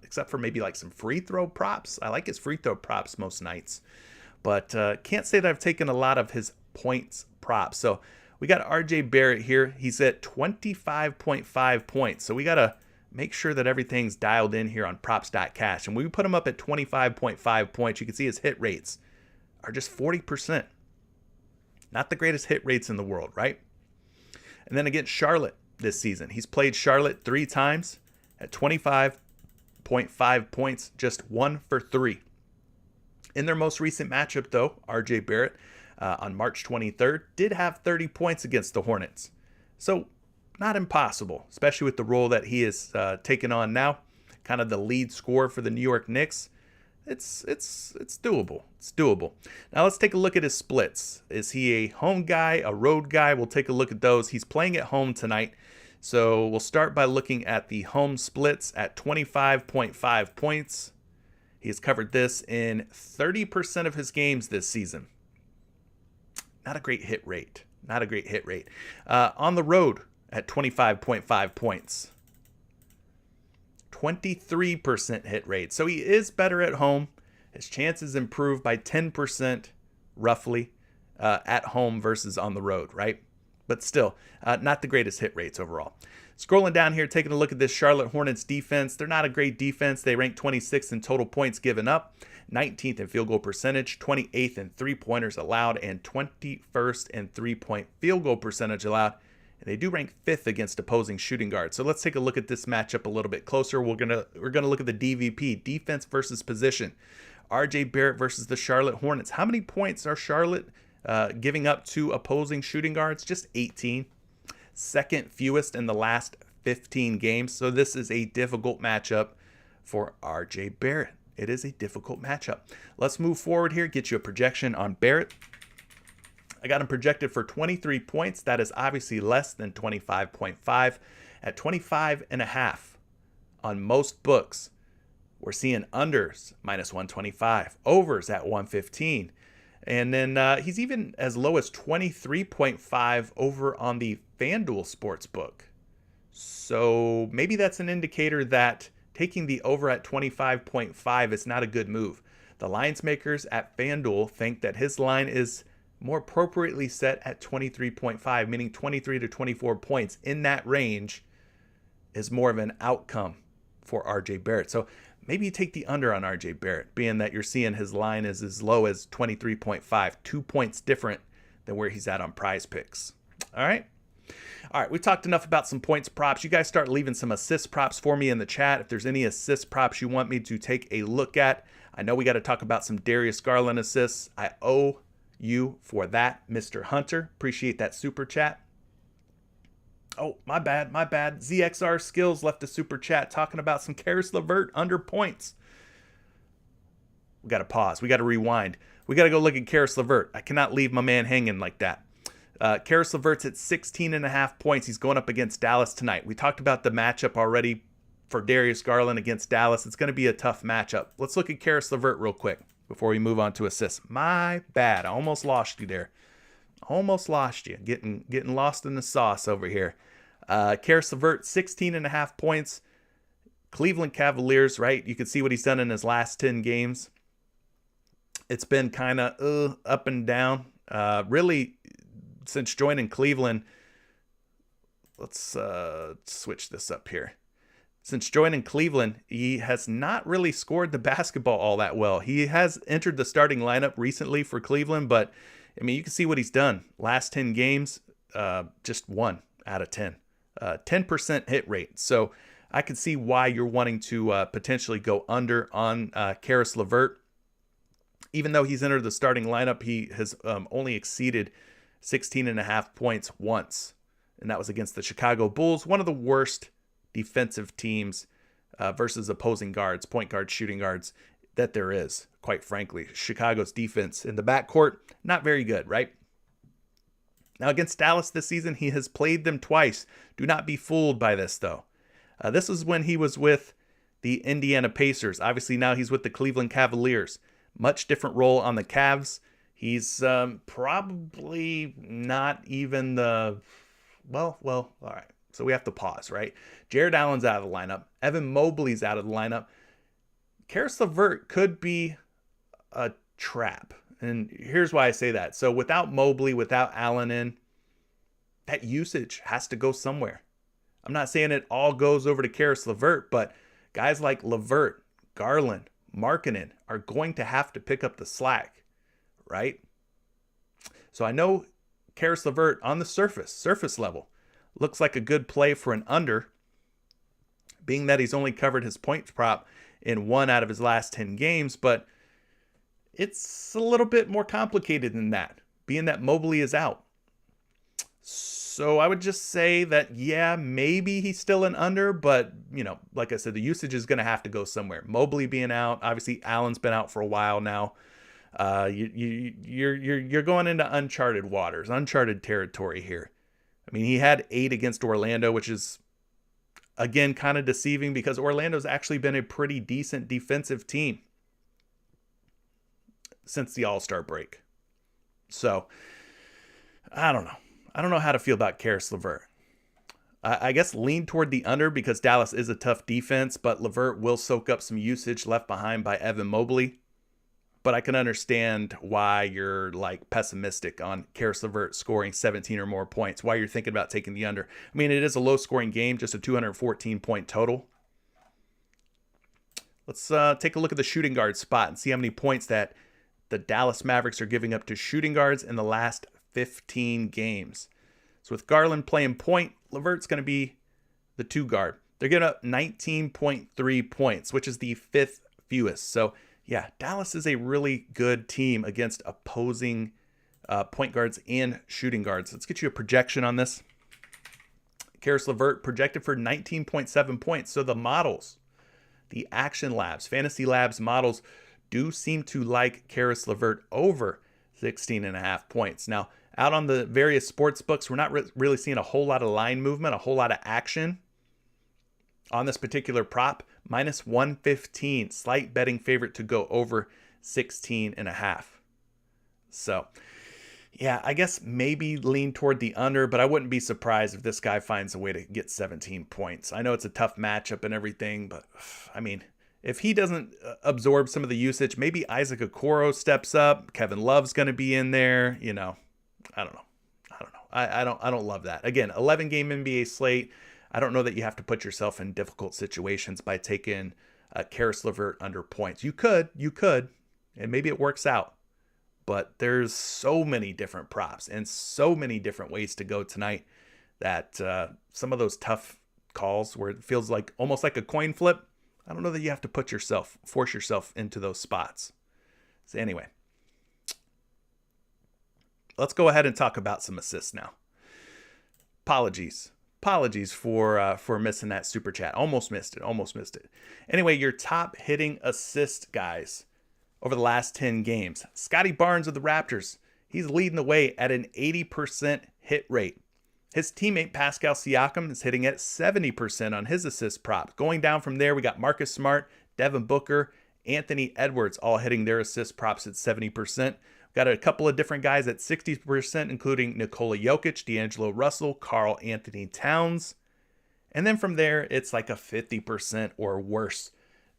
except for maybe like some free throw props. I like his free throw props most nights, but can't say that I've taken a lot of his points props. So we got RJ Barrett here. He's at 25.5 points. So we got to make sure that everything's dialed in here on props.cash. And when we put him up at 25.5 points, you can see his hit rates are just 40%. Not the greatest hit rates in the world, right? And then against Charlotte this season, he's played Charlotte 3 times at 25.5 points, just 1 for 3. In their most recent matchup, though, RJ Barrett on March 23rd did have 30 points against the Hornets. So not impossible, especially with the role that he is taking on now, kind of the lead scorer for the New York Knicks. It's doable. It's doable. Now let's take a look at his splits. Is he a home guy, a road guy? We'll take a look at those. He's playing at home tonight. So we'll start by looking at the home splits at 25.5 points. He has covered this in 30% of his games this season. Not a great hit rate. Not a great hit rate. On the road at 25.5 points. 23% hit rate. So he is better at home. His chances improve by 10% roughly at home versus on the road, right? But still, not the greatest hit rates overall. Scrolling down here, taking a look at this Charlotte Hornets defense. They're not a great defense. They rank 26th in total points given up, 19th in field goal percentage, 28th in three-pointers allowed, and 21st in three-point field goal percentage allowed. And they do rank 5th against opposing shooting guards. So let's take a look at this matchup a little bit closer. We're gonna look at the DVP, defense versus position. RJ Barrett versus the Charlotte Hornets. How many points are Charlotte giving up to opposing shooting guards? Just 18. Second fewest in the last 15 games. So this is a difficult matchup for RJ Barrett. It is a difficult matchup. Let's move forward here, get you a projection on Barrett. I got him projected for 23 points. That is obviously less than 25.5. At 25.5 on most books, we're seeing unders minus 125, overs at 115. And then he's even as low as 23.5 over on the FanDuel Sportsbook. So maybe that's an indicator that taking the over at 25.5 is not a good move. The lines makers at FanDuel think that his line is more appropriately set at 23.5, meaning 23 to 24 points in that range is more of an outcome for RJ Barrett. So maybe you take the under on RJ Barrett, being that you're seeing his line is as low as 23.5, 2 points different than where he's at on PrizePicks. All right. All right, we talked enough about some points props. You guys start leaving some assist props for me in the chat. If there's any assist props you want me to take a look at, I know we got to talk about some Darius Garland assists. I owe you for that, Mr. Hunter. Appreciate that super chat. Oh, my bad. ZXR Skills left a super chat talking about some Caris LeVert under points. We got to pause. We got to rewind. We got to go look at Caris LeVert. I cannot leave my man hanging like that. Caris LeVert's at 16.5 points. He's going up against Dallas tonight. We talked about the matchup already for Darius Garland against Dallas. It's going to be a tough matchup. Let's look at Caris LeVert real quick before we move on to assists. My bad. I almost lost you there. Almost lost you. Getting lost in the sauce over here. Caris LeVert, 16.5 points. Cleveland Cavaliers, right? You can see what he's done in his last 10 games. It's been kind of up and down. Really, since joining Cleveland, let's switch this up here. Since joining Cleveland, he has not really scored the basketball all that well. He has entered the starting lineup recently for Cleveland, but I mean, you can see what he's done. Last 10 games, just 1 out of 10. 10% hit rate. So I can see why you're wanting to potentially go under on Caris LeVert. Even though he's entered the starting lineup, he has only exceeded 16.5 points once, and that was against the Chicago Bulls, one of the worst defensive teams versus opposing guards, point guards, shooting guards that there is, quite frankly. Chicago's defense in the backcourt, not very good, right? Now, against Dallas this season, he has played them twice. Do not be fooled by this, though. This is when he was with the Indiana Pacers. Obviously, now he's with the Cleveland Cavaliers. Much different role on the Cavs. He's probably not even the, well, all right. So we have to pause, right? Jared Allen's out of the lineup. Evan Mobley's out of the lineup. Caris LeVert could be a trap. And here's why I say that. So without Mobley, without Allen in, that usage has to go somewhere. I'm not saying it all goes over to Caris LeVert, but guys like LeVert, Garland, Markkanen are going to have to pick up the slack, right? So I know Caris LeVert on the surface level, looks like a good play for an under, being that he's only covered his points prop in 1 out of his last 10 games, but it's a little bit more complicated than that, being that Mobley is out. So I would just say that, yeah, maybe he's still an under, but, you know, like I said, the usage is going to have to go somewhere. Mobley being out, obviously Allen's been out for a while now. You're going into uncharted waters, uncharted territory here. I mean, he had 8 against Orlando, which is, again, kind of deceiving because Orlando's actually been a pretty decent defensive team since the All-Star break. So, I don't know. I don't know how to feel about Caris LeVert. I guess lean toward the under because Dallas is a tough defense, but LeVert will soak up some usage left behind by Evan Mobley. But I can understand why you're like pessimistic on Caris LeVert scoring 17 or more points, why you're thinking about taking the under. I mean, it is a low-scoring game, just a 214-point total. Let's take a look at the shooting guard spot and see how many points that the Dallas Mavericks are giving up to shooting guards in the last 15 games. So with Garland playing point, LeVert's going to be the 2 guard. They're giving up 19.3 points, which is the 5th fewest. So yeah, Dallas is a really good team against opposing point guards and shooting guards. Let's get you a projection on this. Caris LeVert projected for 19.7 points. So the models, the Action Labs, Fantasy Labs models do seem to like Caris LeVert over 16.5 points. Now, out on the various sports books, we're not really seeing a whole lot of line movement, a whole lot of action on this particular prop. Minus 115, slight betting favorite to go over 16.5. So, yeah, I guess maybe lean toward the under, but I wouldn't be surprised if this guy finds a way to get 17 points. I know it's a tough matchup and everything, but I mean, if he doesn't absorb some of the usage, maybe Isaac Okoro steps up. Kevin Love's going to be in there. You know, I don't know. I don't love that. Again, 11 game NBA slate. I don't know that you have to put yourself in difficult situations by taking Karis LeVert under points. You could, and maybe it works out. But there's so many different props and so many different ways to go tonight that some of those tough calls where it feels like almost like a coin flip, I don't know that you have to force yourself into those spots. So anyway, let's go ahead and talk about some assists now. Apologies for missing that super chat. Almost missed it. Anyway, your top hitting assist guys over the last 10 games. Scotty Barnes of the Raptors. He's leading the way at an 80% hit rate. His teammate Pascal Siakam is hitting at 70% on his assist prop. Going down from there, we got Marcus Smart, Devin Booker, Anthony Edwards all hitting their assist props at 70%. Got a couple of different guys at 60%, including Nikola Jokic, D'Angelo Russell, Karl Anthony Towns. And then from there, it's like a 50% or worse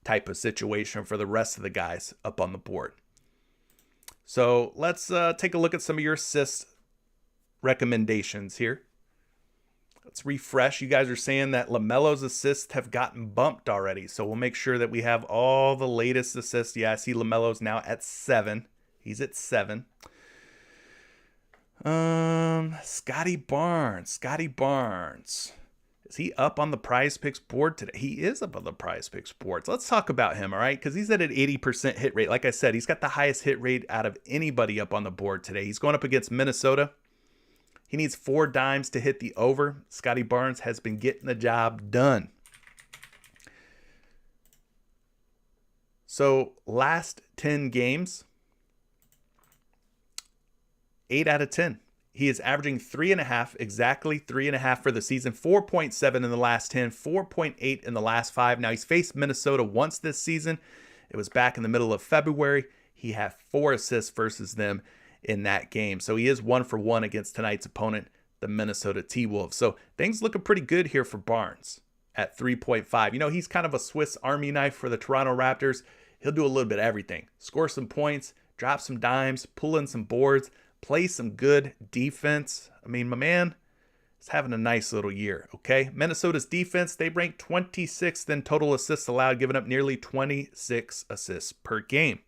type of situation for the rest of the guys up on the board. So let's take a look at some of your assist recommendations here. Let's refresh. You guys are saying that LaMelo's assists have gotten bumped already. So we'll make sure that we have all the latest assists. Yeah, I see LaMelo's now at 7. He's at 7. Scotty Barnes. Is he up on the PrizePicks board today? He is up on the PrizePicks board. So let's talk about him, all right? Because he's at an 80% hit rate. Like I said, he's got the highest hit rate out of anybody up on the board today. He's going up against Minnesota. He needs 4 dimes to hit the over. Scotty Barnes has been getting the job done. So last 10 games, 8 out of 10. He is averaging 3.5, exactly 3.5 for the season, 4.7 in the last 10, 4.8 in the last 5. Now, he's faced Minnesota once this season. It was back in the middle of February. He had 4 assists versus them in that game. So he is 1 for 1 against tonight's opponent, the Minnesota T-Wolves. So things looking pretty good here for Barnes at 3.5. You know, he's kind of a Swiss Army knife for the Toronto Raptors. He'll do a little bit of everything. Score some points, drop some dimes, pull in some boards, play some good defense. I mean, my man is having a nice little year, okay? Minnesota's defense, they rank 26th in total assists allowed, giving up nearly 26 assists per game.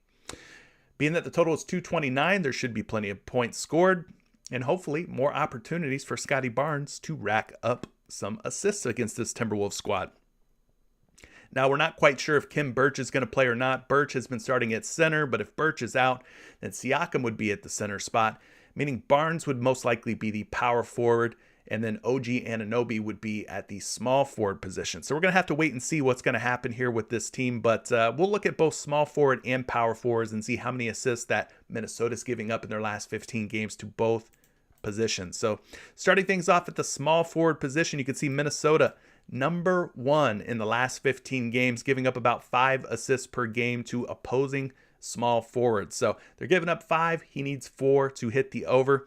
Being that the total is 229, there should be plenty of points scored and hopefully more opportunities for Scotty Barnes to rack up some assists against this Timberwolves squad. Now, we're not quite sure if Khem Birch is going to play or not. Birch has been starting at center, but if Birch is out, then Siakam would be at the center spot, meaning Barnes would most likely be the power forward, and then OG Anunoby would be at the small forward position. So we're going to have to wait and see what's going to happen here with this team, but we'll look at both small forward and power forwards and see how many assists that Minnesota's giving up in their last 15 games to both positions. So starting things off at the small forward position, you can see Minnesota number 1 in the last 15 games, giving up about 5 assists per game to opposing small forwards. So they're giving up 5. He needs 4 to hit the over.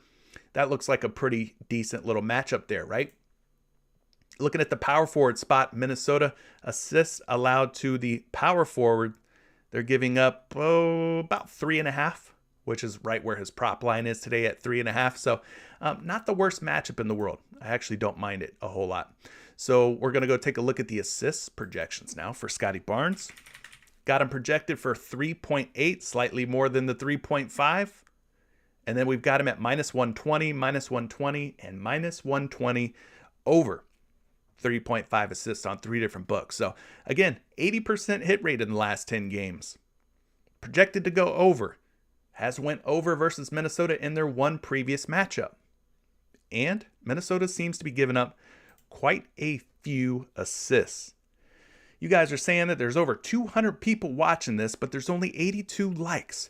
That looks like a pretty decent little matchup there, right? Looking at the power forward spot, Minnesota assists allowed to the power forward. They're giving up about 3.5, which is right where his prop line is today at 3.5. So not the worst matchup in the world. I actually don't mind it a whole lot. So we're going to go take a look at the assists projections now for Scotty Barnes. Got him projected for 3.8, slightly more than the 3.5. And then we've got him at -120, -120, and -120 over 3.5 assists on 3 different books. So again, 80% hit rate in the last 10 games. Projected to go over. Has went over versus Minnesota in their one previous matchup. And Minnesota seems to be giving up quite a few assists. You guys are saying that there's over 200 people watching this, but there's only 82 likes.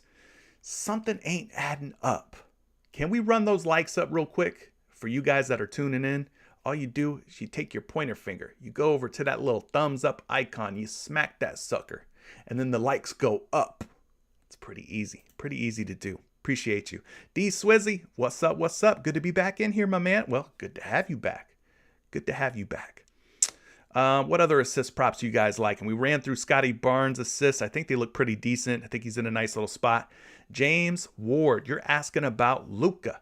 Something ain't adding up. Can we run those likes up real quick for you guys that are tuning in? All you do is you take your pointer finger, you go over to that little thumbs up icon, you smack that sucker, and then the likes go up. It's pretty easy to do. Appreciate you. D Swizzy, what's up? What's up? Good to be back in here, my man. Well, good to have you back. Good to have you back. What other assist props do you guys like? And we ran through Scotty Barnes' assists. I think they look pretty decent. I think he's in a nice little spot. James Ward, you're asking about Luka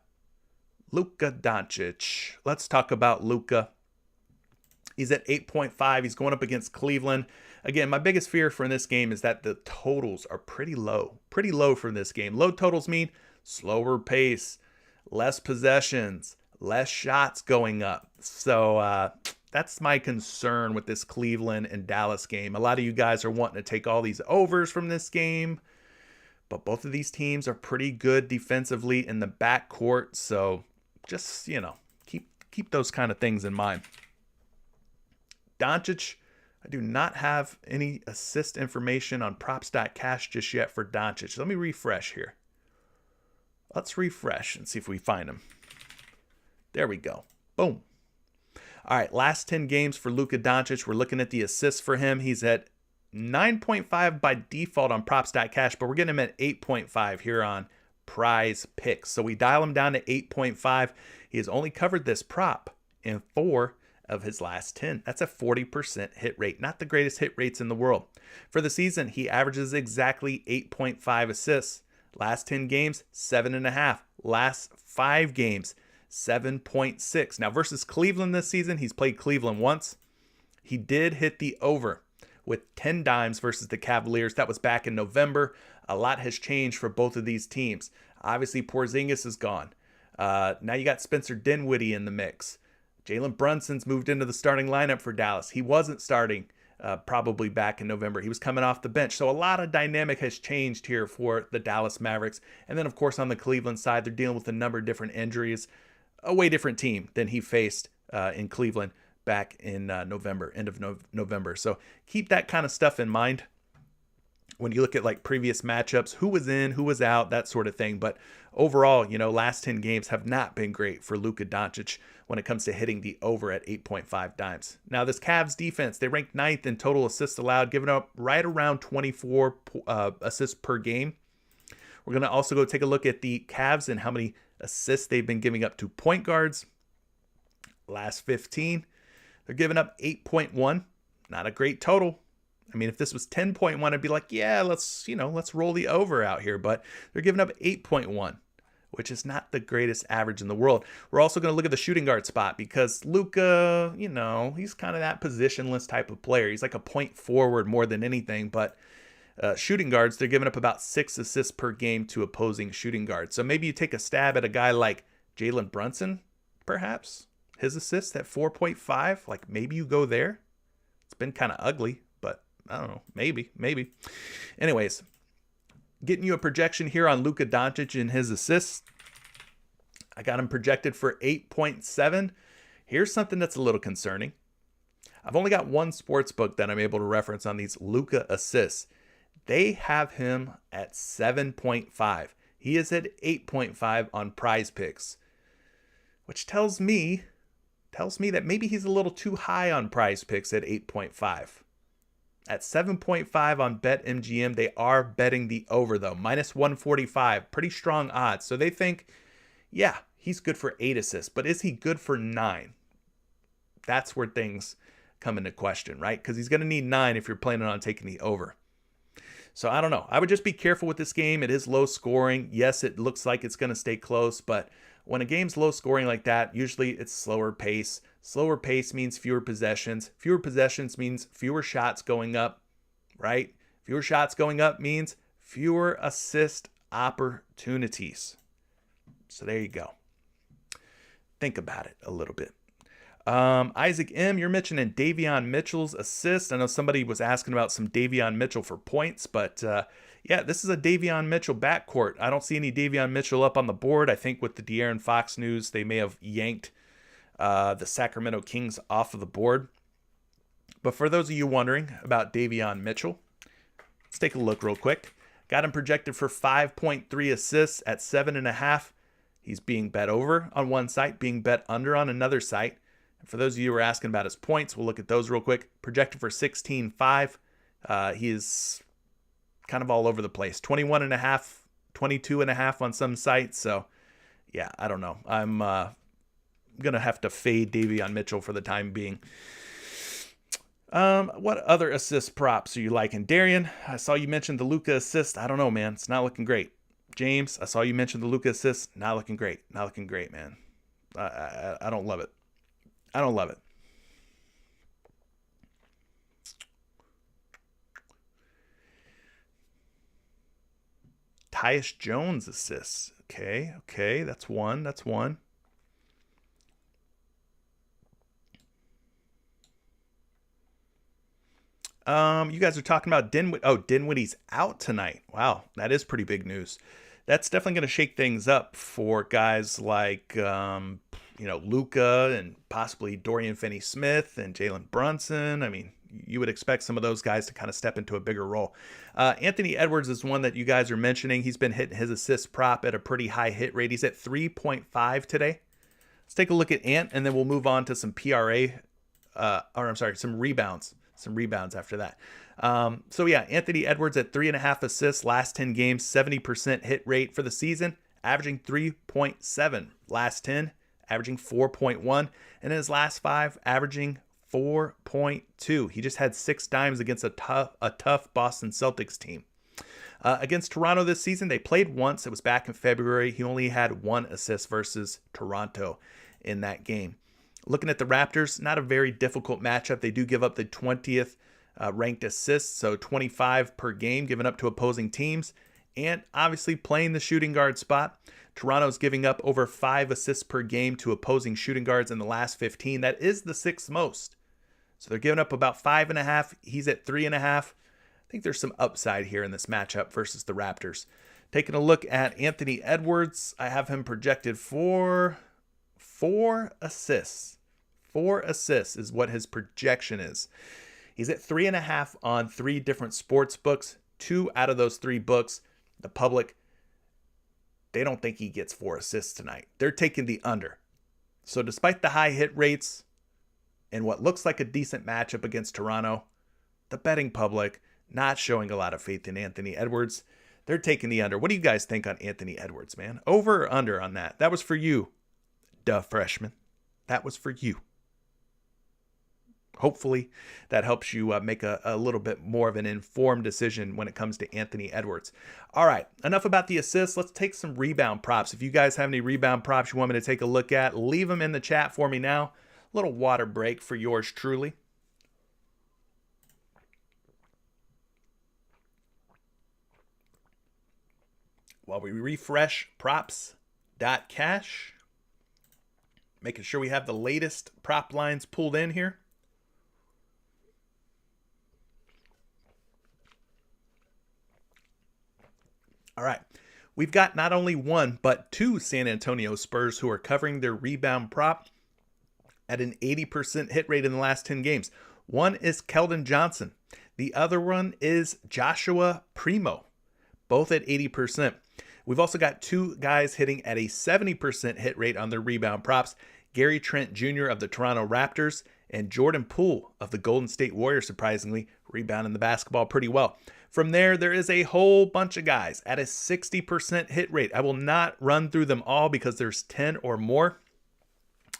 Doncic. Let's talk about Luka. He's at 8.5. He's going up against Cleveland. Again, my biggest fear for this game is that the totals are pretty low for this game. Low totals mean slower pace, less possessions, less shots going up. So that's my concern with this Cleveland and Dallas game. A lot of you guys are wanting to take all these overs from this game, but both of these teams are pretty good defensively in the backcourt. So just, keep those kind of things in mind. Doncic, I do not have any assist information on props.cash just yet for Doncic. Let me refresh here. Let's refresh and see if we find him. There we go. Boom. All right, last 10 games for Luka Doncic. We're looking at the assists for him. He's at 9.5 by default on props.cash, but we're getting him at 8.5 here on PrizePicks. So we dial him down to 8.5. He has only covered this prop in 4 of his last 10. That's a 40% hit rate. Not the greatest hit rates in the world. For the season, he averages exactly 8.5 assists. Last 10 games, 7.5. Last 5 games, 7.6. Now versus Cleveland this season, he's played Cleveland once. He did hit the over with 10 dimes versus the Cavaliers. That was back in November. A lot has changed for both of these teams. Obviously, Porzingis is gone. Now you got Spencer Dinwiddie in the mix. Jalen Brunson's moved into the starting lineup for Dallas. He wasn't starting probably back in November. He was coming off the bench. So a lot of dynamic has changed here for the Dallas Mavericks. And then, of course, on the Cleveland side, they're dealing with a number of different injuries. A way different team than he faced in Cleveland back in November, end of November. So keep that kind of stuff in mind when you look at like previous matchups, who was in, who was out, that sort of thing. But overall, last 10 games have not been great for Luka Doncic when it comes to hitting the over at 8.5 dimes. Now, this Cavs defense, they ranked 9th in total assists allowed, giving up right around 24 assists per game. We're going to also go take a look at the Cavs and how many assists they've been giving up to point guards. Last 15, they're giving up 8.1. Not a great total. I mean, if this was 10.1, I'd be like, yeah, let's roll the over out here. But they're giving up 8.1, which is not the greatest average in the world. We're also going to look at the shooting guard spot because Luka, he's kind of that positionless type of player. He's like a point forward more than anything. But shooting guards, they're giving up about 6 assists per game to opposing shooting guards. So maybe you take a stab at a guy like Jalen Brunson, perhaps. His assists at 4.5, like maybe you go there. It's been kind of ugly, but I don't know, maybe. Anyways, getting you a projection here on Luka Doncic and his assists. I got him projected for 8.7. Here's something that's a little concerning. I've only got one sports book that I'm able to reference on these Luka assists. They have him at 7.5. He is at 8.5 on PrizePicks, which tells me that maybe he's a little too high on PrizePicks at 8.5. At 7.5 on BetMGM, they are betting the over, though. Minus 145. Pretty strong odds. So they think, yeah, he's good for 8 assists. But is he good for 9? That's where things come into question, right? Because he's going to need 9 if you're planning on taking the over. So I don't know. I would just be careful with this game. It is low scoring. Yes, it looks like it's going to stay close. But when a game's low scoring like that, usually it's slower pace. Slower pace means fewer possessions. Fewer possessions means fewer shots going up, right? Fewer shots going up means fewer assist opportunities. So there you go. Think about it a little bit. Isaac M., you're mentioning Davion Mitchell's assist. I know somebody was asking about some Davion Mitchell for points, but yeah, this is a Davion Mitchell backcourt. I don't see any Davion Mitchell up on the board. I think with the De'Aaron Fox news, they may have yanked the Sacramento Kings off of the board. But for those of you wondering about Davion Mitchell, let's take a look real quick. Got him projected for 5.3 assists at 7.5. He's being bet over on one site, being bet under on another site. And for those of you who are asking about his points, we'll look at those real quick. Projected for 16.5. He is kind of all over the place. 21.5, 22.5 on some sites. So, yeah, I don't know. I'm going to have to fade Davion Mitchell for the time being. What other assist props are you liking? Darian, I saw you mention the Luka assist. I don't know, man. It's not looking great. James, I saw you mention the Luka assist. Not looking great. Not looking great, man. I don't love it. I don't love it. Tyus Jones assists. Okay. That's one. You guys are talking about Dinwiddie. Oh, Dinwiddie's out tonight. Wow, that is pretty big news. That's definitely going to shake things up for guys like, Luka and possibly Dorian Finney-Smith and Jalen Brunson. I mean, you would expect some of those guys to kind of step into a bigger role. Anthony Edwards is one that you guys are mentioning. He's been hitting his assist prop at a pretty high hit rate. He's at 3.5 today. Let's take a look at Ant, and then we'll move on to some some rebounds. Some rebounds after that. Anthony Edwards at 3.5 assists, last 10 games, 70% hit rate for the season, averaging 3.7. Last 10, averaging 4.1. And in his last 5, averaging 4.2. He just had 6 dimes against a tough Boston Celtics team. Against Toronto this season, they played once. It was back in February. He only had 1 assist versus Toronto in that game. Looking at the Raptors, not a very difficult matchup. They do give up the 20th ranked assists, so 25 per game given up to opposing teams. And obviously playing the shooting guard spot. Toronto's giving up over 5 assists per game to opposing shooting guards in the last 15. That is the 6th most. So they're giving up about 5.5. He's at 3.5. I think there's some upside here in this matchup versus the Raptors. Taking a look at Anthony Edwards, I have him projected for 4 assists. 4 assists is what his projection is. He's at 3.5 on 3 different sports books. 2 out of those 3 books, the public, they don't think he gets 4 assists tonight. They're taking the under. So despite the high hit rates and what looks like a decent matchup against Toronto, the betting public not showing a lot of faith in Anthony Edwards. They're taking the under. What do you guys think on Anthony Edwards, man? Over or under on that? That was for you, duh, freshman. That was for you. Hopefully that helps you make a little bit more of an informed decision when it comes to Anthony Edwards. All right, enough about the assists. Let's take some rebound props. If you guys have any rebound props you want me to take a look at, leave them in the chat for me now. A little water break for yours truly. While we refresh props.cash, making sure we have the latest prop lines pulled in here. All right, we've got not only 1, but 2 San Antonio Spurs who are covering their rebound prop at an 80% hit rate in the last 10 games. One is Keldon Johnson. The other one is Joshua Primo, both at 80%. We've also got 2 guys hitting at a 70% hit rate on their rebound props. Gary Trent Jr. of the Toronto Raptors and Jordan Poole of the Golden State Warriors, surprisingly, rebounding the basketball pretty well. From there is a whole bunch of guys at a 60% hit rate. I will not run through them all because there's 10 or more.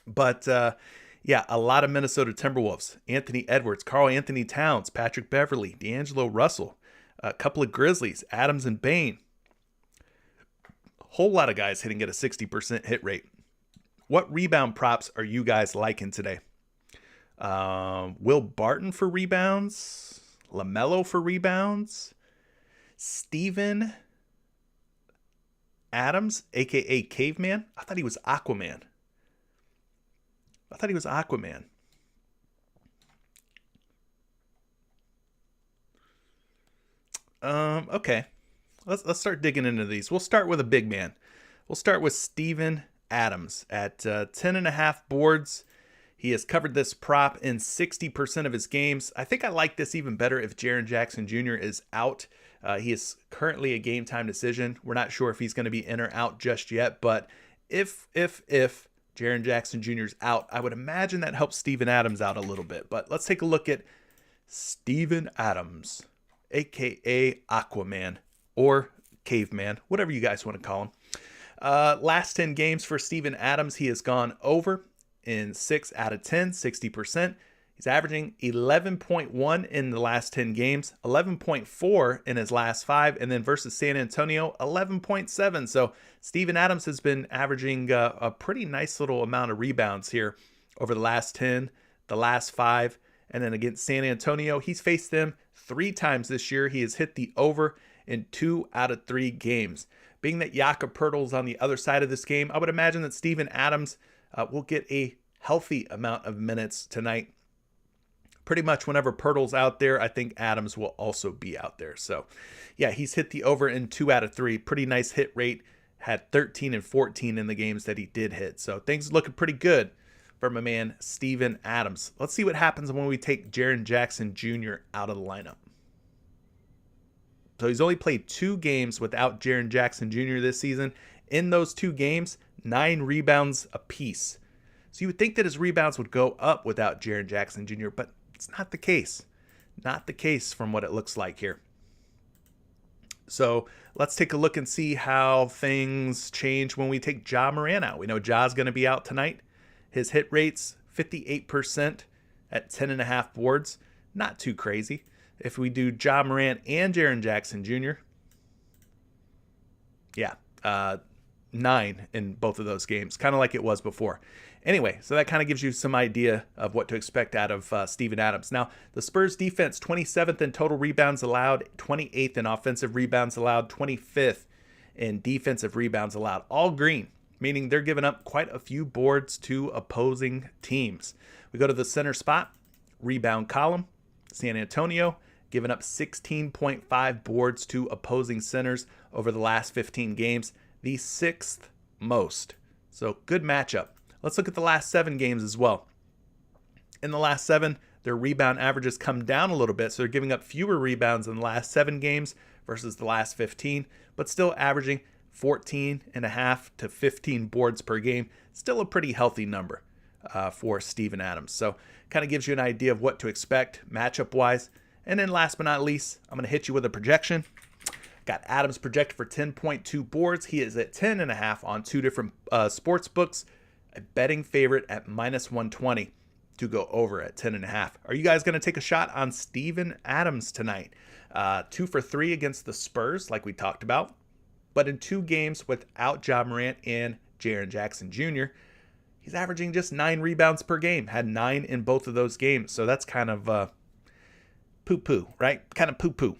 But a lot of Minnesota Timberwolves. Anthony Edwards, Karl Anthony Towns, Patrick Beverley, D'Angelo Russell, a couple of Grizzlies, Adams and Bane. Whole lot of guys hitting at a 60% hit rate. What rebound props are you guys liking today? Will Barton for rebounds? LaMelo for rebounds? Steven Adams, a.k.a. Caveman? I thought he was Aquaman. Okay. Let's start digging into these. We'll start with a big man. We'll start with Steven Adams at 10.5 boards. He has covered this prop in 60% of his games. I think I like this even better if Jaren Jackson Jr. is out. He is currently a game time decision. We're not sure if he's going to be in or out just yet, but if Jaren Jackson Jr. is out, I would imagine that helps Steven Adams out a little bit. But let's take a look at Steven Adams, aka Aquaman or Caveman, whatever you guys want to call him. Last 10 games for Steven Adams, he has gone over in 6 out of 10, 60%. He's averaging 11.1 in the last 10 games, 11.4 in his last 5, and then versus San Antonio, 11.7. So Steven Adams has been averaging a pretty nice little amount of rebounds here over the last 10, the last 5, and then against San Antonio, he's faced them 3 times this year. He has hit the over in 2 out of 3 games. Being that Jakob Poeltl's on the other side of this game, I would imagine that Steven Adams will get a healthy amount of minutes tonight. Pretty much whenever Poeltl's out there, I think Adams will also be out there. So, yeah, he's hit the over in 2 out of 3. Pretty nice hit rate. Had 13 and 14 in the games that he did hit. So things looking pretty good for my man Steven Adams. Let's see what happens when we take Jaren Jackson Jr. out of the lineup. So he's only played 2 games without Jaren Jackson Jr. this season. In those 2 games, 9 rebounds apiece. So you would think that his rebounds would go up without Jaren Jackson Jr., but it's not the case. Not the case from what it looks like here. So let's take a look and see how things change when we take Ja Morant out. We know Ja's going to be out tonight. His hit rate's 58% at 10.5 boards. Not too crazy. If we do Ja Morant and Jaren Jackson Jr., yeah, 9 in both of those games, kind of like it was before. Anyway, so that kind of gives you some idea of what to expect out of Steven Adams. Now, the Spurs defense, 27th in total rebounds allowed, 28th in offensive rebounds allowed, 25th in defensive rebounds allowed. All green, meaning they're giving up quite a few boards to opposing teams. We go to the center spot, rebound column, San Antonio, giving up 16.5 boards to opposing centers over the last 15 games, the 6th most. So good matchup. Let's look at the last 7 games as well. In the last 7, their rebound averages come down a little bit, so they're giving up fewer rebounds in the last 7 games versus the last 15, but still averaging 14.5 to 15 boards per game. Still a pretty healthy number for Steven Adams. So kind of gives you an idea of what to expect matchup-wise. And then last but not least, I'm going to hit you with a projection. Got Adams projected for 10.2 boards. He is at 10.5 on 2 different sports books. A betting favorite at -120 to go over at 10.5. Are you guys going to take a shot on Steven Adams tonight? 2 for 3 against the Spurs, like we talked about. But in 2 games without Ja Morant and Jaren Jackson Jr., he's averaging just 9 rebounds per game. Had 9 in both of those games. So that's kind of poo-poo, right? Kind of poo-poo.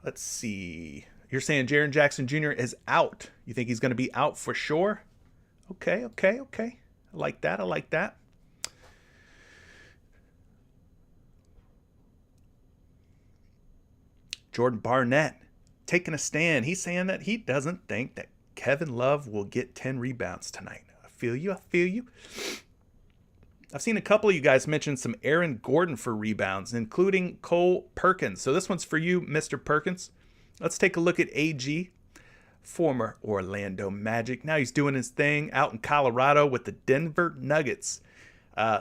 Let's see. You're saying Jaren Jackson Jr. is out. You think he's going to be out for sure? Okay. I like that. Jordan Barnett taking a stand. He's saying that he doesn't think that Kevin Love will get 10 rebounds tonight. I feel you. I've seen a couple of you guys mention some Aaron Gordon for rebounds, including Cole Perkins. So this one's for you, Mr. Perkins. Let's take a look at AG, former Orlando Magic. Now he's doing his thing out in Colorado with the Denver Nuggets.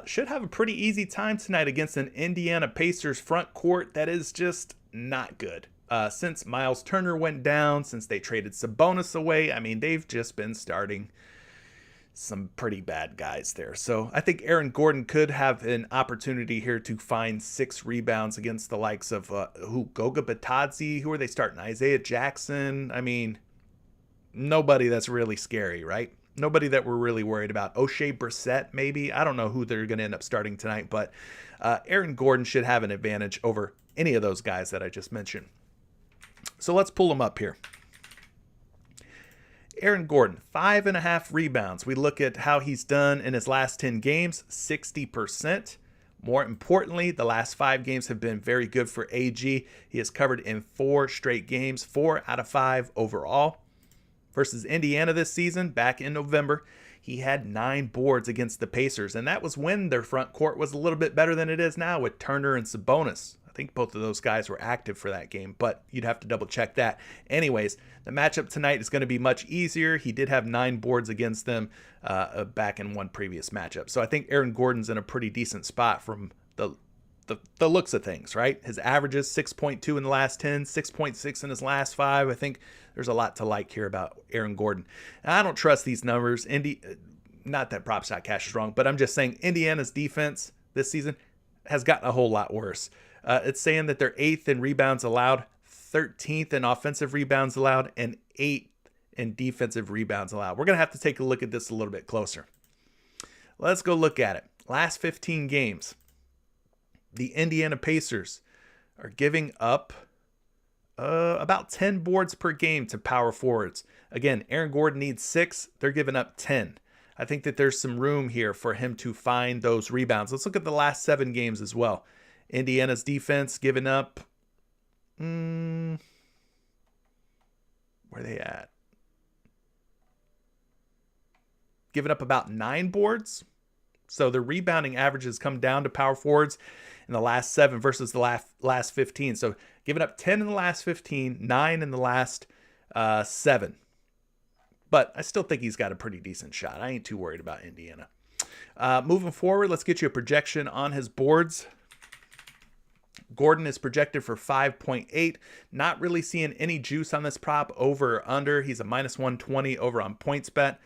Should have a pretty easy time tonight against an Indiana Pacers front court that is just not good. Since Miles Turner went down, since they traded Sabonis away, I mean, they've just been starting some pretty bad guys there. So I think Aaron Gordon could have an opportunity here to find 6 rebounds against the likes of Goga Batadze. Who are they starting? Isaiah Jackson. I mean, nobody that's really scary, right? Nobody that we're really worried about. O'Shea Brissett, maybe. I don't know who they're going to end up starting tonight, but Aaron Gordon should have an advantage over any of those guys that I just mentioned. So let's pull them up here. Aaron Gordon, 5.5 rebounds. We look at how he's done in his last 10 games, 60%. More importantly, the last 5 games have been very good for AG. He has covered in 4 straight games, 4 out of 5 overall. Versus Indiana this season, back in November, he had 9 boards against the Pacers, and that was when their front court was a little bit better than it is now with Turner and Sabonis. I think both of those guys were active for that game, but you'd have to double check that. Anyways, the matchup tonight is going to be much easier. He did have 9 boards against them back in one previous matchup. So I think Aaron Gordon's in a pretty decent spot from the the looks of things, right? His averages 6.2 in the last 10, 6.6 in his last 5. I think there's a lot to like here about Aaron Gordon. And I don't trust these numbers. Not that prop shot cash is wrong, but I'm just saying Indiana's defense this season has gotten a whole lot worse. It's saying that they're 8th in rebounds allowed, 13th in offensive rebounds allowed, and 8th in defensive rebounds allowed. We're going to have to take a look at this a little bit closer. Let's go look at it. Last 15 games, the Indiana Pacers are giving up about 10 boards per game to power forwards. Again, Aaron Gordon needs 6. They're giving up 10. I think that there's some room here for him to find those rebounds. Let's look at the last 7 games as well. Indiana's defense giving up... where are they at? Giving up about 9 boards. So the rebounding averages come down to power forwards in the last 7 versus the last 15. So giving up 10 in the last 15, 9 in the last 7. But I still think he's got a pretty decent shot. I ain't too worried about Indiana. Moving forward, let's get you a projection on his boards. Gordon is projected for 5.8. Not really seeing any juice on this prop, over or under. He's a minus 120 over on PointsBet.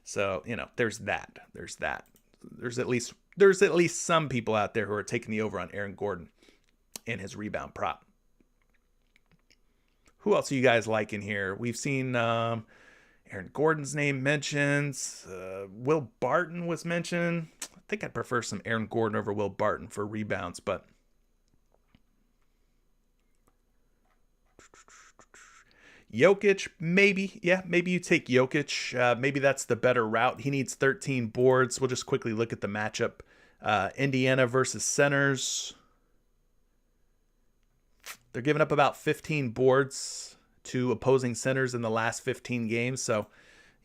So, there's that. There's at least some people out there who are taking the over on Aaron Gordon and his rebound prop. Who else are you guys liking here? We've seen Aaron Gordon's name mentioned. Will Barton was mentioned. I think I'd prefer some Aaron Gordon over Will Barton for rebounds, but Jokic, maybe. Yeah, maybe you take Jokic. Maybe that's the better route. He needs 13 boards. We'll just quickly look at the matchup. Indiana versus centers. They're giving up about 15 boards to opposing centers in the last 15 games. So,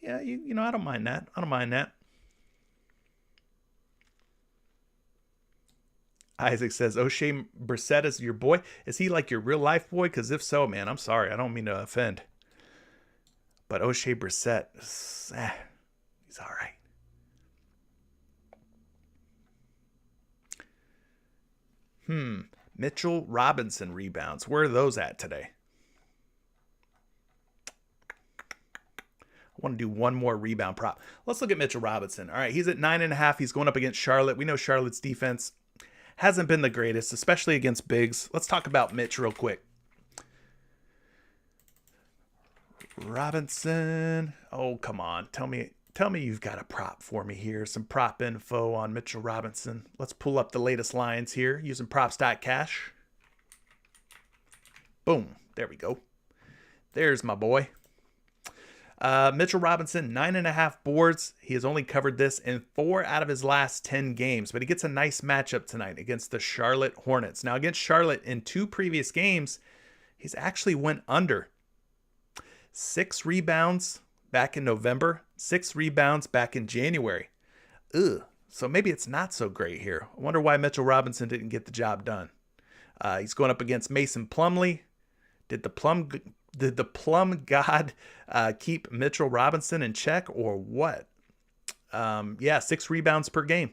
yeah, I don't mind that. Isaac says, O'Shea Brissett is your boy. Is he like your real life boy? Because if so, man, I'm sorry. I don't mean to offend. But O'Shea Brissett, he's all right. Mitchell Robinson rebounds. Where are those at today? I want to do one more rebound prop. Let's look at Mitchell Robinson. All right, he's at 9.5. He's going up against Charlotte. We know Charlotte's defense hasn't been the greatest, especially against bigs. Let's talk about Mitch real quick. Robinson. Oh, come on. Tell me you've got a prop for me here. Some prop info on Mitchell Robinson. Let's pull up the latest lines here using props.cash. Boom. There we go. There's my boy. Mitchell Robinson, 9.5 boards. He has only covered this in 4 out of his last 10 games, but he gets a nice matchup tonight against the Charlotte Hornets. Now, against Charlotte in 2 previous games, he's actually went under. 6 rebounds back in November, 6 rebounds back in January. So maybe it's not so great here. I wonder why Mitchell Robinson didn't get the job done. He's going up against Mason Plumlee. Did the Plum God keep Mitchell Robinson in check or what? 6 rebounds per game.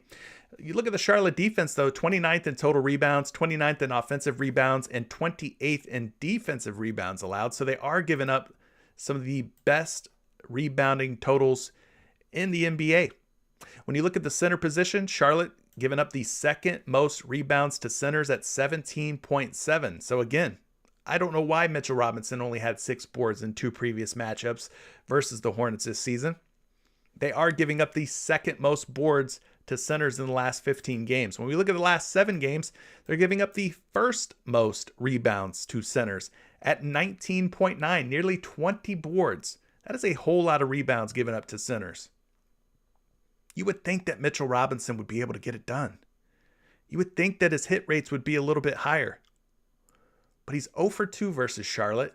You look at the Charlotte defense, though, 29th in total rebounds, 29th in offensive rebounds, and 28th in defensive rebounds allowed. So they are giving up some of the best rebounding totals in the NBA. When you look at the center position, Charlotte giving up the second most rebounds to centers at 17.7. So again, I don't know why Mitchell Robinson only had 6 boards in 2 previous matchups versus the Hornets this season. They are giving up the second most boards to centers in the last 15 games. When we look at the last 7 games, they're giving up the first most rebounds to centers at 19.9, nearly 20 boards. That is a whole lot of rebounds given up to centers. You would think that Mitchell Robinson would be able to get it done. You would think that his hit rates would be a little bit higher. But he's 0 for 2 versus Charlotte.